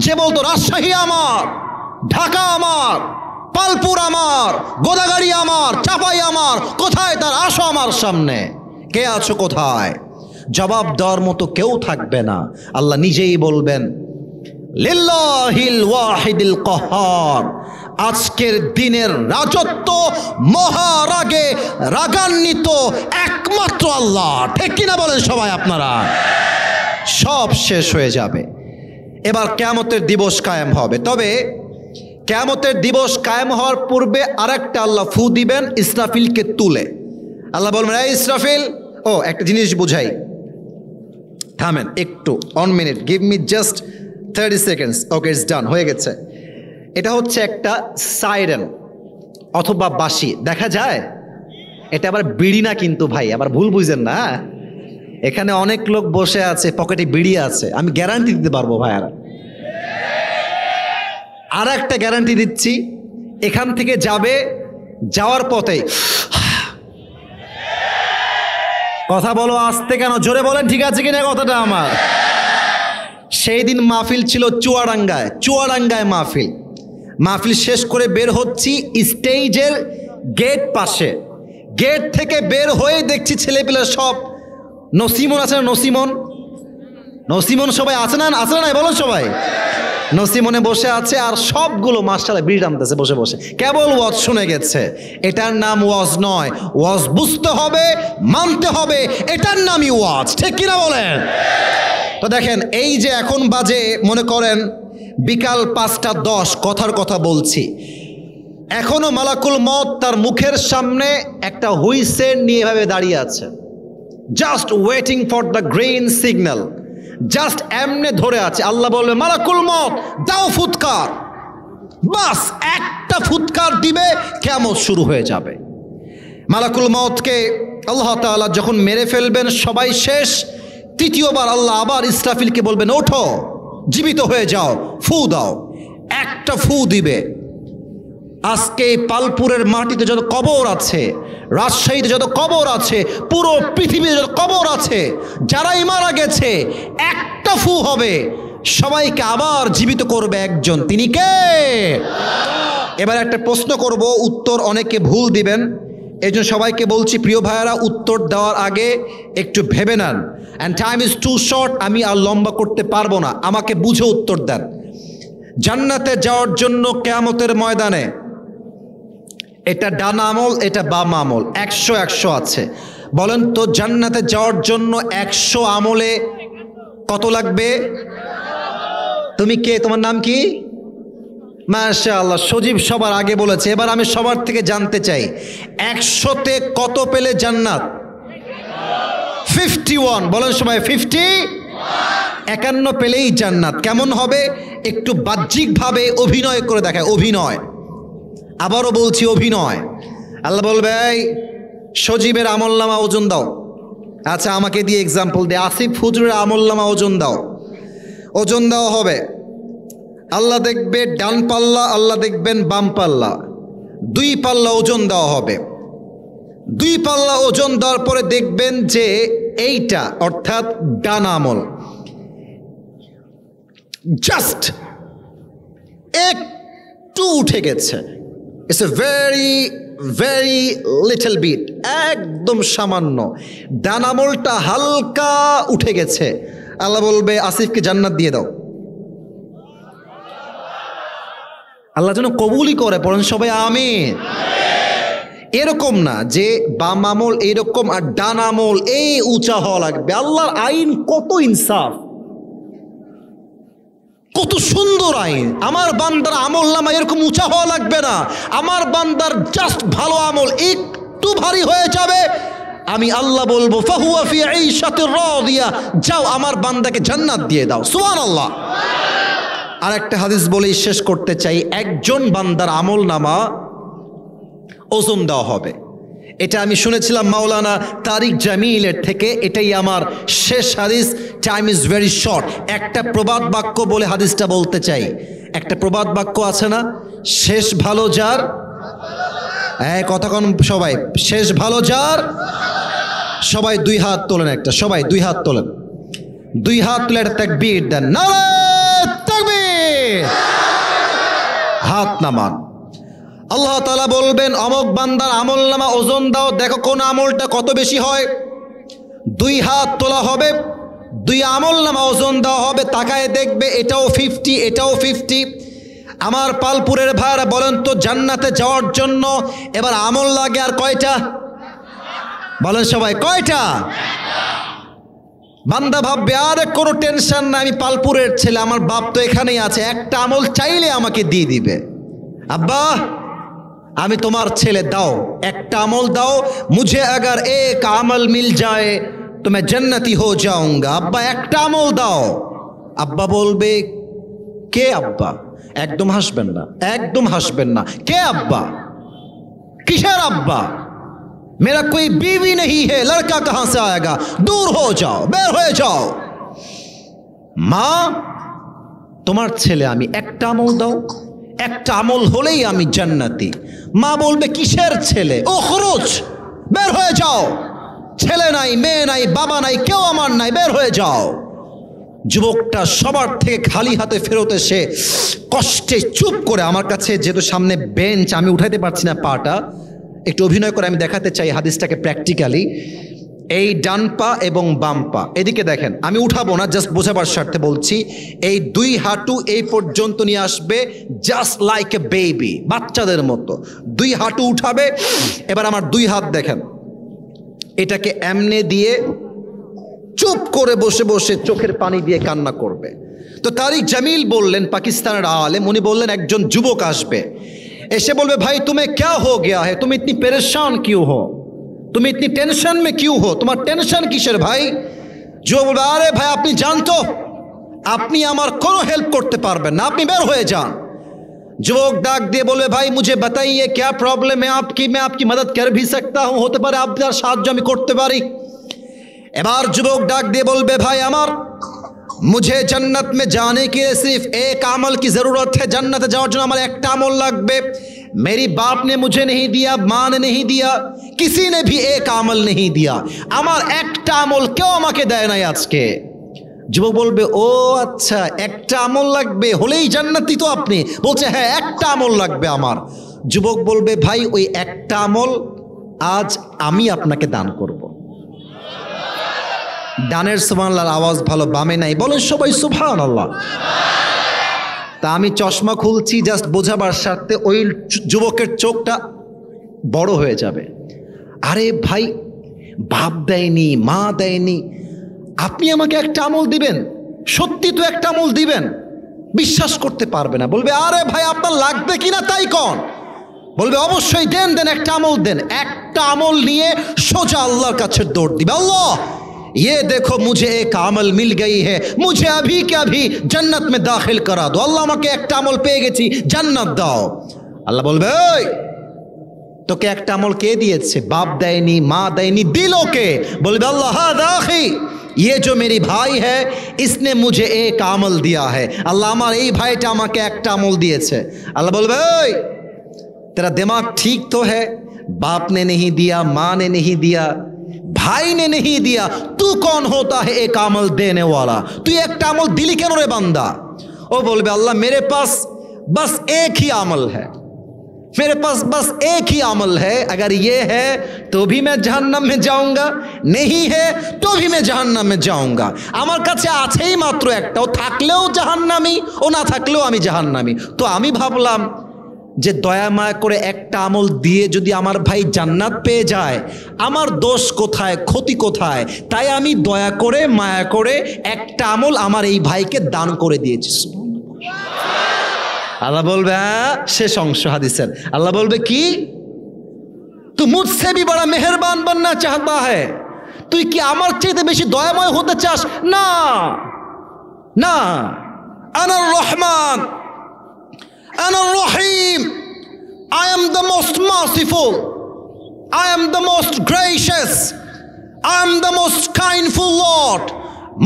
S1: যে বলতো রাজশাহী আমার, ঢাকা আমার, পালপুর আমার, গোদাগাড়ি আমার, চাপাই আমার? কোথায় তার? আসো আমার সামনে। কে আছো কোথায়? জবাব দেওয়ার মতো কেউ থাকবে না। আল্লাহ নিজেই বলবেন, লিল্লাহিল ওয়াহিদিল কাহ্হার, আজকের দিনের রাজত্ব মহারাগে রাগান্বিত একমাত্র আল্লাহ। ঠিক কিনা বলেন সবাই আপনারা? সব শেষ হয়ে যাবে, এবার কিয়ামতের দিবস কায়েম হবে। তবে কিয়ামতের দিবস কায়েম হওয়ার পূর্বে আরেকটা আল্লাহ ফু দিবেন ইসরাফিলকে তুলে। আল্লাহ বলবেন, এই ইসরাফিল, ও একটা জিনিস বুঝাই, থামেন একটু, 1 minute, give me just 30 seconds. Okay, it's ডান, হয়ে গেছে। এটা হচ্ছে একটা সাইরেন অথবা বাঁশি, দেখা যায়। এটা আবার বিড়ি না কিন্তু ভাই, আবার ভুল বুঝেন না। এখানে অনেক লোক বসে আছে, পকেটে বিড়ি আছে, আমি গ্যারান্টি দিতে পারবো ভাইয়ারা। আর একটা গ্যারান্টি দিচ্ছি, এখান থেকে যাবে, যাওয়ার পথে, কথা বলো আস্তে কেন, জোরে বলেন, ঠিক আছে কিনা কথাটা আমার। সেই দিন মাহফিল ছিল চুয়াডাঙ্গায় মাহফিল শেষ করে বের হচ্ছি, স্টেজের গেট পাশে, গেট থেকে বের হয়ে দেখছি ছেলেপিলে সব, নসিমন আছে না, নসিমন সবাই আছে না বলো সবাই, নসিমনে বসে আছে, আর সবগুলো মাশাআল্লাহ বিড়ি টানতেছে বসে বসে, কেবল ওয়াজ শুনে গেছে। এটার নাম ওয়াজ নয়, ওয়াজ বুঝতে হবে, মানতে হবে, এটার নামই ওয়াজ। ঠিক কিনা বলেন? তো দেখেন, এই যে এখন বাজে মনে করেন বিকাল 5টা 10, কথার কথা বলছি, এখনো মালাকুল মউত তার মুখের সামনে একটা হুইসেল নিয়ে এভাবে দাঁড়িয়ে আছে, just waiting for the green signal, just এমনে ধরে আছে। আল্লাহ বলবে, মালাকুল মউত দাও ফুৎকার, বাস একটা ফুৎকার দিবে, কিয়ামত শুরু হয়ে যাবে। মালাকুল মউতকে আল্লাহ তাআলা যখন মেরে ফেলবেন, সবাই শেষ। তৃতীয়বার আল্লাহ আবার ইসরাফিলকে বলবেন, ওঠো, জীবিত হয়ে যাও, ফু দাও। একটা ফু দিবে। আজকে পালপুরের মাটিতে যত কবর আছে, রাজশাহীতে যত কবর আছে, পুরো পৃথিবীতে যত কবর আছে, যারাই মারা গেছে, একটা ফু হবে, সবাইকে আবার জীবিত করবে একজন, তিনি কে? এবার একটা প্রশ্ন করব, উত্তর অনেকে ভুল দিবেন, এই জন্য সবাইকে বলছি, প্রিয় ভাইয়ারা, উত্তর দেওয়ার আগে একটু ভেবে নেন। And time is too short, আমি আর লম্বা করতে পারবো না, আমাকে বুঝে উত্তর দেন। জান্নাতে যাওয়ার জন্য কিয়ামতের ময়দানে, এটা ডান আমল, এটা বাম আমল, 100 আছে। বলেন তো, জান্নাতে যাওয়ার জন্য 100 আমলে কত লাগবে? তুমি কে, তোমার নাম কি? মাশাআল্লাহ, সজীব সবার আগে বলেছে। এবার আমি সবার থেকে জানতে চাই, 100তে কত পেলে জান্নাত? 51। বলেন সবাই 50। 51 পেলেই জান্নাত। কেমন হবে? একটু বাহ্যিকভাবে অভিনয় করে দেখায়, অভিনয়, আবারও বলছি অভিনয়। আল্লাহ বলবে, এই সজীবের আমলনামা ওজন দাও। আচ্ছা, আমাকে দিয়ে এক্সাম্পল দে, আসিফ হুজুরের আমলনামা ওজন দাও। ওজন দেওয়া হবে, আল্লাহ দেখবে ডান পাল্লা, আল্লাহ দেখবেন বাম পাল্লা, 2 পাল্লা ওজন দেওয়া হবে। 2 পাল্লা ওজন দেওয়ার পরে দেখবেন যে এইটা, অর্থাৎ ডান আমল, জাস্ট একটু উঠে গেছে। It's a very very little bit, একদম সামান্য। ডান আমলটা হালকা উঠে গেছে। আল্লাহ বলবে, আসিফকে জান্নাত দিয়ে দাও। আল্লাহ যেন কবুলই করে, পড়েন সবাই আমিন। এরকম না যে বাম আমল এইরকম আর ডান আমল এই উঁচা হওয়া লাগবে। আল্লাহর আইন কত ইনসাফ, কত সুন্দর আইন। আমার বান্দার আমল নামা এরকম উঁচা হওয়া লাগবে না। আমার বান্দার জাস্ট ভালো আমল একটু ভারী হয়ে যাবে, আমি আল্লাহ বলবো, ফাহুয়া ফি আইশাতির রাদিয়া, যাও আমার বান্দাকে জান্নাত দিয়ে দাও। সুবহানাল্লাহ। আর একটা হাদিস বলেই শেষ করতে চাই, একজন বান্দার আমল নামা ওজন দেওয়া হবে। এটা আমি শুনেছিলাম মাওলানা তারিক জামিলের থেকে, এটাই আমার শেষ হাদিস। Time is very short. একটা প্রবাদ বাক্য বলে হাদিসটা বলতে চাই। একটা প্রবাদ বাক্য আছে না, শেষ ভালো যার, কথা কোন সবাই, শেষ ভালো যার। সবাই 2 হাত তোলেন, একটা, সবাই 2 হাত তোলেন, 2 হাত তুলে একটা তাকবীর দেন, নারে তাকবীর, হাত নামান। আল্লাহ তাআলা বলবেন, অমক বান্দার আমল নামা ওজন দাও, দেখো কোন আমলটা কত বেশি হয়। 2 হাত তোলা হবে, 2 আমল নামা ওজন দেওয়া হবে, তাকায় দেখবে এটাও 50, এটাও 50। আমার পালপুরের ভাইরা বলেন তো, জান্নাতে যাওয়ার জন্য এবার আমল লাগে আর কয়টা? বলেন সবাই, কয়টা? বান্দা ভাববে আরে কোনো টেনশন না, আমি পালপুরের ছেলে, আমার বাপ তো এখানেই আছে, একটা আমল চাইলে আমাকে দিয়ে দিবে। আব্বা আমি তোমার ছেলে, দাও একটা আমল দাও, মুঝে अगर एक আমল মিল जाए तो मैं जन्नती हो जाऊंगा। আব্বা একটা আমল দাও। আব্বা বলবে কে আব্বা? একদম হাসবেন না, একদম হাসবেন না। কে আব্বা? কিসের আব্বা? मेरा कोई बीवी नहीं है, लड़का कहां से आएगा, दूर हो जाओ, বের হয়ে যাও। মা তোমার ছেলে আমি, একটা আমল দাও, একটা আমল হলেই আমি জান্নাতি। মা বলবে কিসের ছেলে? উখরুজ, বের হয়ে যাও, ছেলে নাই, মেয়ে নাই, বাবা নাই, কেউ আমার নাই, বের হয়ে যাও। যুবকটা সবার থেকে খালি হাতে ফেরত এসে কষ্টে চুপ করে, আমার কাছে যেহেতু সামনে বেঞ্চ আমি উঠাইতে পারছি না পাটা, একটু অভিনয় করে আমি দেখাতে চাই হাদিসটাকে প্র্যাকটিক্যালি। এই ডান পা এবং বাম পা এদিকে দেখেন, আমি উঠাবো না, জাস্ট বোঝাবার স্বার্থে বলছি। এই দুই হাঁটু এই পর্যন্ত নিয়ে আসবে, জাস্ট লাইক এ বেবি, বাচ্চাদের মতো দুই হাঁটু উঠাবে। এবার আমার দুই হাত দেখেন, এটাকে এমনে দিয়ে চুপ করে বসে বসে চোখের পানি দিয়ে কান্না করবে। তো তারিক জামিল বললেন, পাকিস্তানের আলেম, উনি বললেন একজন যুবক আসবে, এসে বলবে ভাই तुम्हें क्या हो गया है, तुम इतनी परेशान क्यों हो, तुम इतनी टेंशन में क्यों हो, তোমার টেনশন কিসের ভাই? যুবক বলবে আরে ভাই আপনি জানতো আপনি আমার কোনো হেল্প করতে পারবেন না, আপনি বের হয়ে যান। যুবক ডাক দিয়ে বলবে ভাই मुझे बताइए क्या प्रॉब्लम है आपकी, मैं आपकी मदद कर भी सकता हूं, হতে পারে আপনার সাহায্য আমি করতে পারি। এবার যুবক ডাক দিয়ে বলবে ভাই আমার, मुझे जन्नत में जाने के लिए सिर्फ एक अमल की ज़रूरत है, जन्नत जाओयार जोन्नो आमार एकटा अमल लागबे, मेरी बाप ने मुझे नहीं दिया, माँ ने नहीं दिया, किसी ने भी एक अमल नहीं दिया, आमार एकटा अमल क्यों आमाके देय नाई आजके। যুবক বলবে ও আচ্ছা একটা আমল লাগবে, হলেই জান্নাতি তো আপনি? বলছে হ্যাঁ একটা আমল লাগবে আমার। যুবক বলবে ভাই ওই একটা আমল আজ আমি আপনাকে দান করব। ডানের সুবহানাল্লাহর আওয়াজ ভালো, বামে নাই, বলেন সবাই সুবহানাল্লাহ। তা আমি চশমা খুলছি জাস্ট বোঝাবার স্বার্থে, ওই যুবকের চোখটা বড় হয়ে যাবে। আরে ভাই বাপ দেয়নি, মা দেয়নি, আপনি আমাকে একটা আমল দিবেন? সত্যি তো একটা আমল দিবেন? বিশ্বাস করতে পারবে না, বলবে আরে ভাই আপনার লাগবে কিনা তাই কন। বলবে অবশ্যই দেন, দেন একটা আমল দেন। একটা আমল নিয়ে সোজা আল্লাহর কাছে দৌড় দিবে, আল্লাহ ये देखो मुझे एक अमल मिल गई है, मुझे अभी के अभी जन्नत में दाखिल करा दो, अल्लाह আমাকে একটা আমল পেয়ে গেছি, জান্নাত দাও। আল্লাহ বলবে এই তোকে একটা আমল কে দিয়েছে? বাপ দেয়নি, মা দেয়নি, দিলো কে? বলবে আল্লাহ হাদা আখি, ये जो मेरी भाई है इसने मुझे एक अमल दिया है, আল্লাহ আমার এই ভাইটা আমাকে একটা আমল দিয়েছে। আল্লাহ বলবে এই तेरा दिमाग ठीक तो है, बाप ने नहीं दिया, माँ ने नहीं दिया, भाई ने नहीं दिया, तू कौन होता है एक अमल देने वाला? तू एक अमल दिली क्यों रे बंदा? ओ बोलबे अल्लाह मेरे पास बस एक ही अमल है, मेरे पास बस एक ही अमल है, अगर ये है तो भी मैं जहन्नम में जाऊंगा, नहीं है तो भी मैं जहन्नम में जाऊंगा। আমার কাছে আছেই মাত্র একটা, ও থাকলেও জাহান্নামী, ও না থাকলেও আমি জাহান্নামী। তো আমি ভাবলাম যে দয়া মায়া করে একটা আমল দিয়ে যদি আমার ভাই জান্নাত পেয়ে যায়, আমার দোষ কোথায়, ক্ষতি কোথায়? তাই আমি দয়া করে মায়া করে একটা আমল আমার এই ভাইকে দান করে দিয়েছি। আল্লাহ বলবে হ্যাঁ, শেষ অংশ হাদিসের। আল্লাহ বলবে কি তু মুঝসে भी बड़ा मेहरबान बनना चाहता है, তুই কি আমার চাইতে বেশি দয়াময় হতে চাস? না না, আনার রহমান, আনার রহিম, I am the most merciful, I am the most gracious, I am the most kindful Lord,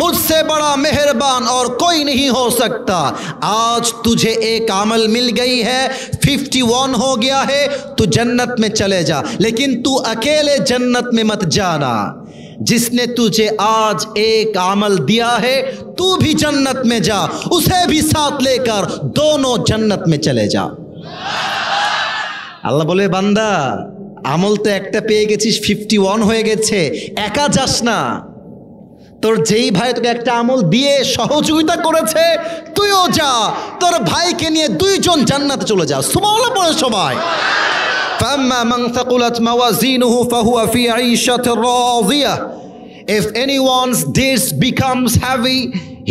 S1: मुझसे बड़ा मेहरबान और कोई नहीं हो सकता। आज तुझे एक अमल मिल गई है, 51 हो गया है, तू जन्नत में चले जा, लेकिन तू अकेले जन्नत में मत जाना, जिसने तुझे आज एक अमल दिया है तू भी जन्नत में जा, उसे भी साथ लेकर दोनों जन्नत में चले जा। আল্লাহ বলে বান্দা আমল তো একটা পেয়ে গেছিস, 51 হয়ে গেছে, একা যাস না, তোর যেই ভাই তোকে একটা আমল দিয়ে সহযোগিতা করেছে, তুইও যা, তোর ভাইকে নিয়ে দুইজন জান্নাতে চলে যা। সুবহানাল্লাহ পড়ে সবাই। فَأَمَّا مَنْ ثَقُلَتْ مَوَازِينُهُ فَهُوَ فِي عِيشَةٍ رَاضِيَةٍ. If anyone's deeds becomes heavy,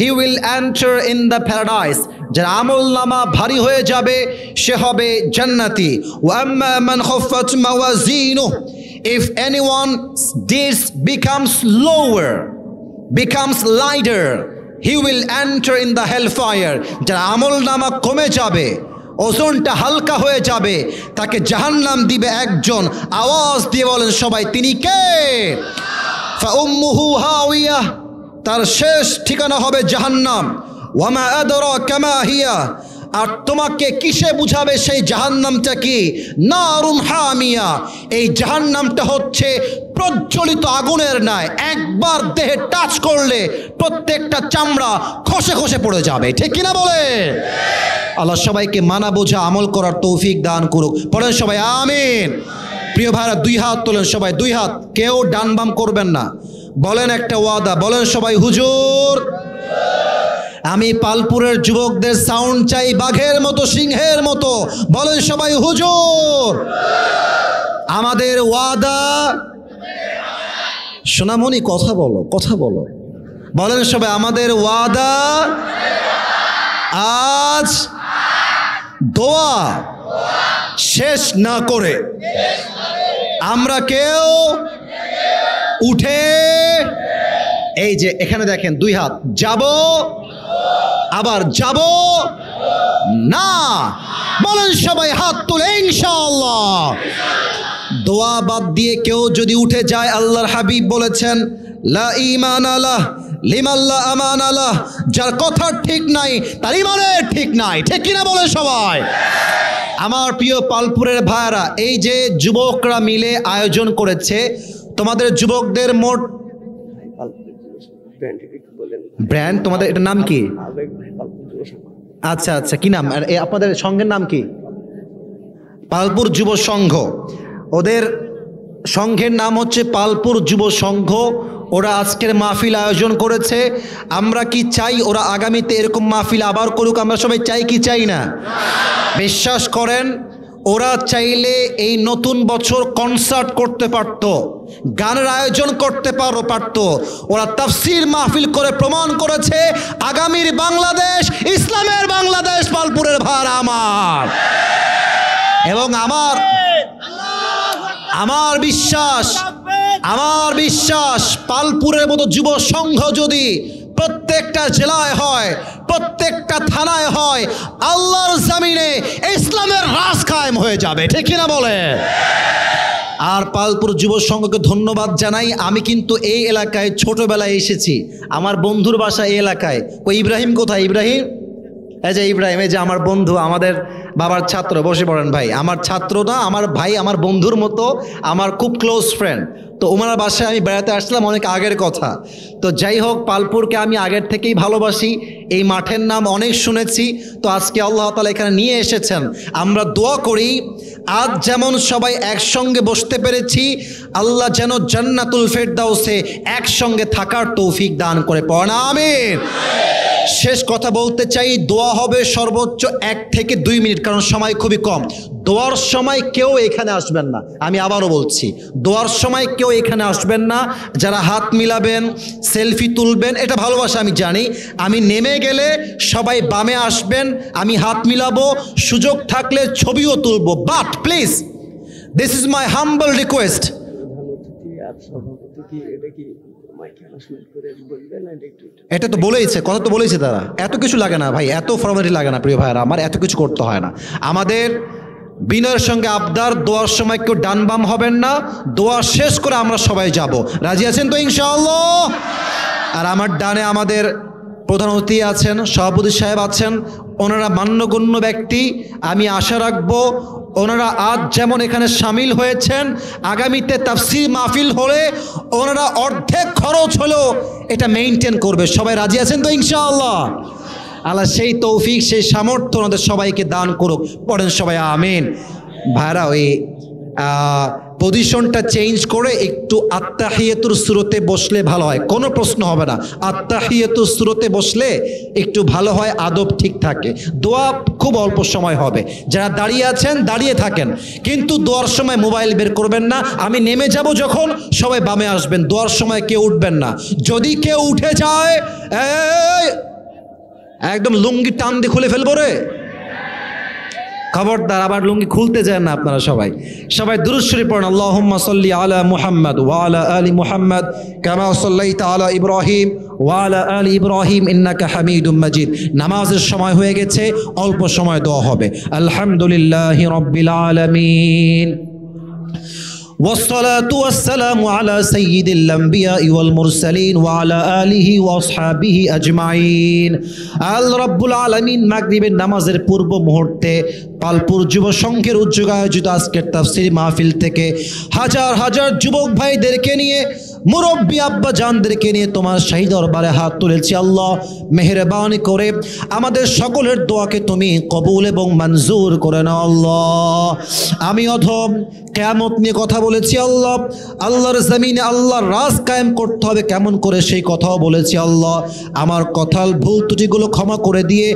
S1: he will enter in the paradise. যার আমল নামা ভারী হয়ে যাবে সে হবে জান্নাতি। وَأَمَّا مَنْ خَفَّتْ مَوَازِينُهُ. If anyone's deeds becomes lower, becomes lighter, he will enter in the hellfire. যার আমল নামা কমে যাবে, ওজনটা হালকা হয়ে যাবে, তাকে জাহান্নাম দিবে একজন। আওয়াজ দিয়ে বলেন সবাই, তিনি কে? ফাউম্মুহু হাওিয়া, তার শেষ ঠিকানা হবে জাহান্নাম। ওয়ামা আদরাকা মা হিয়া, আর তোমাকে কিসে বুঝাবে সেই জাহান্নামটা কি? নারুন হামিয়া, এই জাহান্নামটা হচ্ছে প্রজ্বলিত আগুনের ন্যায়। একবার দেহে টাচ করলে প্রত্যেকটা চামড়া খসে খসে পড়ে যাবে, ঠিক কিনা বলে? আল্লাহ সবাইকে মানা বোঝা আমল করার তৌফিক দান করুক। পড়েন সবাই আমিন। প্রিয় ভাইরা, দুই হাত তোলেন সবাই, দুই হাত, কেউ ডান বাম করবেন না। বলেন একটা ওয়াদা, বলেন সবাই হুজুর। আমি পালপুরের যুবকদের সাউন্ড চাই বাঘের মতো, সিংহের মতো। বলেন সবাই হুজুর। আমাদের ওয়াদা, সোনামণি কথা বলো, কথা বলো। বলেন সবাই, আমাদের ওয়াদা আজ দোয়া শেষ না করে আমরা কেউ উঠে, এই যে এখানে দেখেন দুই হাত, যাব আবার যাব না। বলেন সবাই হাত তুলে ইনশাআল্লাহ। দোয়া বাদ দিয়ে কেউ যদি উঠে যায়, আল্লাহর হাবিব বলেছেন লা ঈমান আলাহ লিমান লা আমান আলাহ, যার কথা ঠিক নাই তার ইমানের ঠিক নাই, ঠিক কিনা বলে সবাই? আমার প্রিয় পালপুরের ভাইরা, এই যে যুবকরা মিলে আয়োজন করেছে, তোমাদের যুবকদের মোট ব্র্যান্ড, তোমাদের এটার নাম কি? আচ্ছা আচ্ছা, কি নাম? আর আপনাদের সংঘের নাম কি? পালপুর যুব সংঘ। ওদের সংঘের নাম হচ্ছে পালপুর যুব সংঘ। ওরা আজকের মাহফিল আয়োজন করেছে। আমরা কি চাই ওরা আগামীতে এরকম মাহফিল আবার করুক? আমরা সবাই চাই কি চাই না? বিশ্বাস করেন, ওরা চাইলে এই নতুন বছর কনসার্ট করতে পারত, গানের আয়োজন করতে পারত। ওরা তাফসির মাহফিল করে প্রমাণ করেছে আগামীর বাংলাদেশ ইসলামের বাংলাদেশ পালপুরের ভার আমার। এবং আমার বিশ্বাস পালপুরের মতো যুব সংঘ যদি প্রত্যেকটা জেলায় হয়, প্রত্যেকটা থানায় হয়, আল্লাহর জমিনে ইসলামের রাজ কায়েম হয়ে যাবে, ঠিক কিনা বলে? আর পালপুর যুব সংঘকে ধন্যবাদ জানাই। আমি কিন্তু এই এলাকায় ছোটবেলায় এসেছি, আমার বন্ধুর বাসা এই এলাকায়। ওই ইব্রাহিম কোথায়? ইব্রাহিম, এই যে ইব্রাহিম, এই যে আমার বন্ধু, আমাদের বাবার ছাত্র। বসে পড়েন ভাই, আমার ছাত্র না, আমার ভাই, আমার বন্ধুর মতো, আমার খুব ক্লোজ ফ্রেন্ড। তো ওনার বাসায় আমি বেড়াতে আসলাম অনেক আগের কথা। তো যাই হোক, পালপুরকে আমি আগের থেকেই ভালোবাসি, এই মাঠের নাম অনেক শুনেছি। তো আজকে আল্লাহ তাআলা এখানে নিয়ে এসেছেন। আমরা দোয়া করি আজ যেমন সবাই একসঙ্গে বসতে পেরেছি, আল্লাহ যেন জান্নাতুল ফেরদাউসে একসঙ্গে থাকার তৌফিক দান করে। পড়েন আমিন। শেষ কথা বলতে চাই, দোয়া হবে সর্বোচ্চ 1 থেকে 2 মিনিট, কারণ সময় খুবই কম। দোয়ার সময় কেউ এখানে আসবেন না, আমি আবারও বলছি, দোয়ার সময় কেউ এখানে আসবেন না। যারা হাত মিলাবেন, সেলফি তুলবেন, এটা ভালোবাসা আমি জানি। আমি নেমে গেলে সবাই বামে আসবেন, আমি হাত মিলাবো, সুযোগ থাকলে ছবিও তুলবো। But please, this is my humble request. এটা তো বলেইছে, কথা তো বলেছে তারা, এত কিছু লাগে না ভাই, এত ফর্মালিটি লাগে না প্রিয় ভাইরা আমার, এত কিছু করতে হয় না। আমাদের বিনয়ের সঙ্গে আবদার, দোয়ার সময় কেউ ডান বাম হবেন না, দোয়া শেষ করে আমরা সবাই যাব। রাজি আছেন তো ইনশাআল্লাহ? আর আমার ডানে আমাদের প্রধান অতিথি আছেন, সভাপতি সাহেব আছেন, ওনারা মান্যগণ্য ব্যক্তি। আমি আশা রাখবো ওনারা আজ যেমন এখানে সামিল হয়েছেন, আগামীতে তাফসীর মাহফিল হলে ওনারা অর্ধেক খরচ হলেও এটা মেইনটেইন করবে। সবাই রাজি আছেন তো ইনশাআল্লাহ? আল্লাহ সেই তৌফিক, সেই সামর্থ্য ওনাদের সবাইকে দান করুক। পড়েন সবাই আমিন। ভাইরা, ওই পজিশনটা চেঞ্জ করে একটু আত্তাহিয়াতুর সূরতে বসলে ভালো হয়, কোনো প্রশ্ন হবে না। আত্তাহিয়াতুর সূরতে বসলে একটু ভালো হয়, আদব ঠিক থাকে, দোয়া খুব অল্প সময় হবে। যারা দাঁড়িয়ে আছেন দাঁড়িয়ে থাকেন, কিন্তু দোয়ার সময় মোবাইল বের করবেন না। আমি নেমে যাব যখন, সবাই বামে আসবেন, দোয়ার সময় কেউ উঠবেন না। যদি কেউ উঠে যায় একদম লুঙ্গি টান দিয়ে খুলে ফেলবো রে, খবরদার, আবার লুঙ্গি খুলতে যায় না আপনারা। সবাই দুরূদ শরীফ পড়েন। আল্লাহুম্মা সাল্লি আলা মুহাম্মদ ওয়া আলা আলি মুহাম্মদ কামা সাল্লাইতা আলা ইব্রাহিম ওয়া আলা আলি ইব্রাহিম ইন্নাকা হামিদুম মাজিদ। নামাজের সময় হয়ে গেছে, অল্প সময় দোয়া হবে। আলহামদুলিল্লাহি রাব্বিল আলামিন والصلاة والسلام على سيد الأنبياء والمرسلين وعلى آله وأصحابه أجمعين। আল্লাহ রাব্বুল আলামিন মাগরিবের নামাজের পূর্ব মুহূর্তে পালপুর যুব সংঘের উদ্যোগ আয়োজিত আজকের তাফসীর মাহফিল থেকে হাজার হাজার যুবক ভাইদেরকে নিয়ে, মুরব্বী আব্বা জানদেরকে নিয়ে তোমার শাহী দরবারে হাত তুলেছি। আল্লাহ মেহেরবানি করে আমাদের সকলের দোয়াকে তুমি কবুল এবং মঞ্জুর করে নাও। আল্লাহ, আমি অধম কিয়ামত নিয়ে কথা বলেছি। আল্লাহ, আল্লাহর জমিনে আল্লাহর রাজ কায়েম করতে হবে কেমন করে, সেই কথাও বলেছি। আল্লাহ, আমার কথার ভুল ত্রুটিগুলো ক্ষমা করে দিয়ে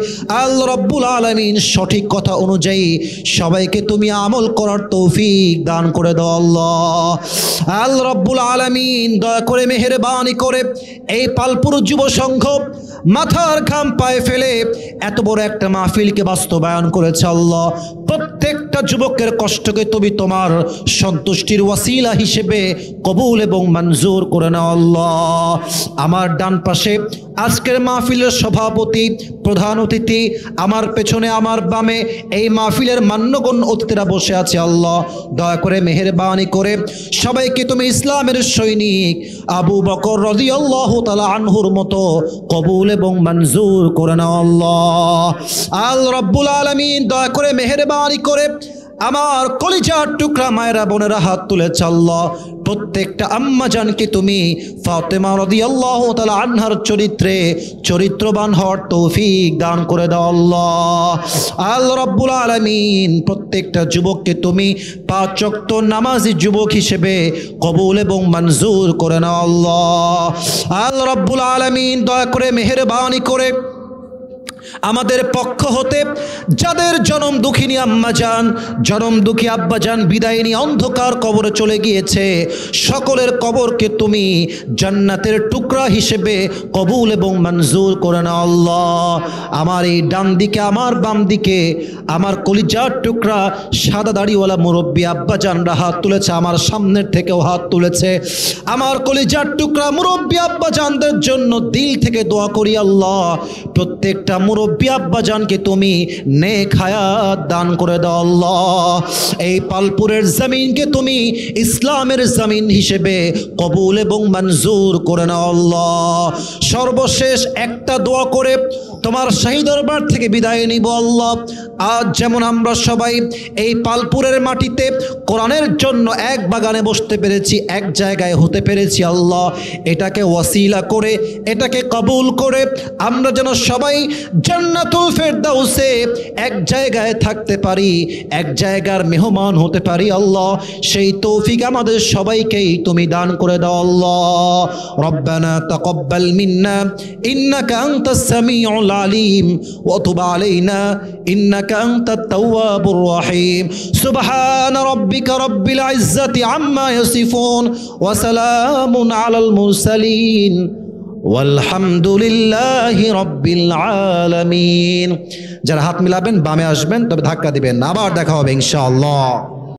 S1: আল্লাহ রাব্বুল আলামিন সঠিক কথা অনুযায়ী সবাইকে তুমি আমল করার তৌফিক দান করে দাও। আল্লাহ, আল্লাহ রাব্বুল আলামিন দয়া করে মেহেরবানি করে এই পালপুর যুব সংঘ মাথার ঘাম পায়ে ফেলে এত বড় একটা মাহফিলকে বাস্তবায়ন করেছে। আল্লাহ, প্রত্যেকটা যুবকের কষ্টকে তুমি তোমার সন্তুষ্টির ওয়াসিলা হিসেবে কবুল এবং মঞ্জুর করে নাও। আল্লাহ, আমার ডান পাশে আজকের মাহফিলের সভাপতি, প্রধান অতিথি, আমার পেছনে আমার বামে এই মাহফিলের মান্যগণ্য অতিথিরা বসে আছে। আল্লাহ, দয়া করে মেহেরবানি করে সবাইকে তুমি ইসলামের সৈনিক আবু বকর রাদিয়াল্লাহু তাআলা আনহুর মতো কবুল এবং মঞ্জুর করে নাও। আল্লাহ, আল্লাহ রাব্বুল আলামিন দয়া করে মেহেরবানি করে আমার কলিজার টুকরা মায়েরা বোনেরা হাত তুলেছে। আল্লাহ, প্রত্যেকটা আম্মা জানকে তুমি ফাতেমা রাদিয়াল্লাহু তাআলা আনহার চরিত্রবান হওয়ার তৌফিক দান করে দাও। আল্লাহ, আল্লাহ রাব্বুল আলামিন প্রত্যেকটা যুবককে তুমি 5 ওয়াক্ত নামাজি যুবক হিসেবে কবুল এবং মঞ্জুর করে নাও। আল্লাহ, আল্লাহ রাব্বুল আলামিন দয়া করে মেহেরবানি করে আমাদের পক্ষ হতে যাদের জনম দুঃখিনী আম্মা জান, জনম দুঃখী আব্বা জান বিদায় নিয়ে অন্ধকার কবরে চলে গিয়েছে, সকলের কবরকে তুমি জান্নাতের টুকরা হিসেবে কবুল এবং মঞ্জুর করে নাও। আল্লাহ, আমার এই ডান দিকে, আমার বাম দিকে আমার কলিজার টুকরা সাদা দাড়িওয়ালা মুরব্বী আব্বা জানরা হাত তুলেছে, আমার সামনের থেকেও হাত তুলেছে। আমার কলিজার টুকরা মুরব্বী আব্বা জানদের জন্য দিল থেকে দোয়া করি। আল্লাহ, প্রত্যেকটা মুরব্বী আব্বা জানকে তুমি নেক হায়াত দান করে দাও। আল্লাহ, এই পালপুরের জমিনকে তুমি ইসলামের জমিন হিসেবে কবুল এবং মঞ্জুর করে নাও। আল্লাহ, সর্বশেষ একটা দোয়া করে তোমার শাহী দরবার থেকে বিদায় নিব। আল্লাহ, আজ যেমন আমরা সবাই এই পালপুরের মাটিতে কোরআনের জন্য এক বাগানে বসতে পেরেছি, এক জায়গায় হতে পেরেছি, আল্লাহ এটাকে ওয়াসিলা করে, এটাকে কবুল করে আমরা যেন সবাই জান্নাতুল ফেরদাউসে এক জায়গায় থাকতে পারি, এক জায়গার মেহমান হতে পারি। আল্লাহ, সেই তৌফিক আমাদের সবাইকেই তুমি দান করে দাও। আল্লাহ, রব্বানা তাকাব্বাল মিন্না ইন্নাকা আনতাস সামিউল আলিম ওয়া তুব আলাইনা ইন্নাকা আনতাত তাওয়াবুর রহিম। সুবহানা রাব্বিকা রাব্বিল ইজ্জাতি আম্মা ইয়াসিফুন ওয়া সালামুন আলাল মুরসালিন ওয়ালহামদুলিল্লাহি রাব্বিল আলামিন। যারা হাত মিলাবেন বামে আসবেন, তবে ধাক্কা দিবেন না। আবার দেখা হবে ইনশাআল্লাহ।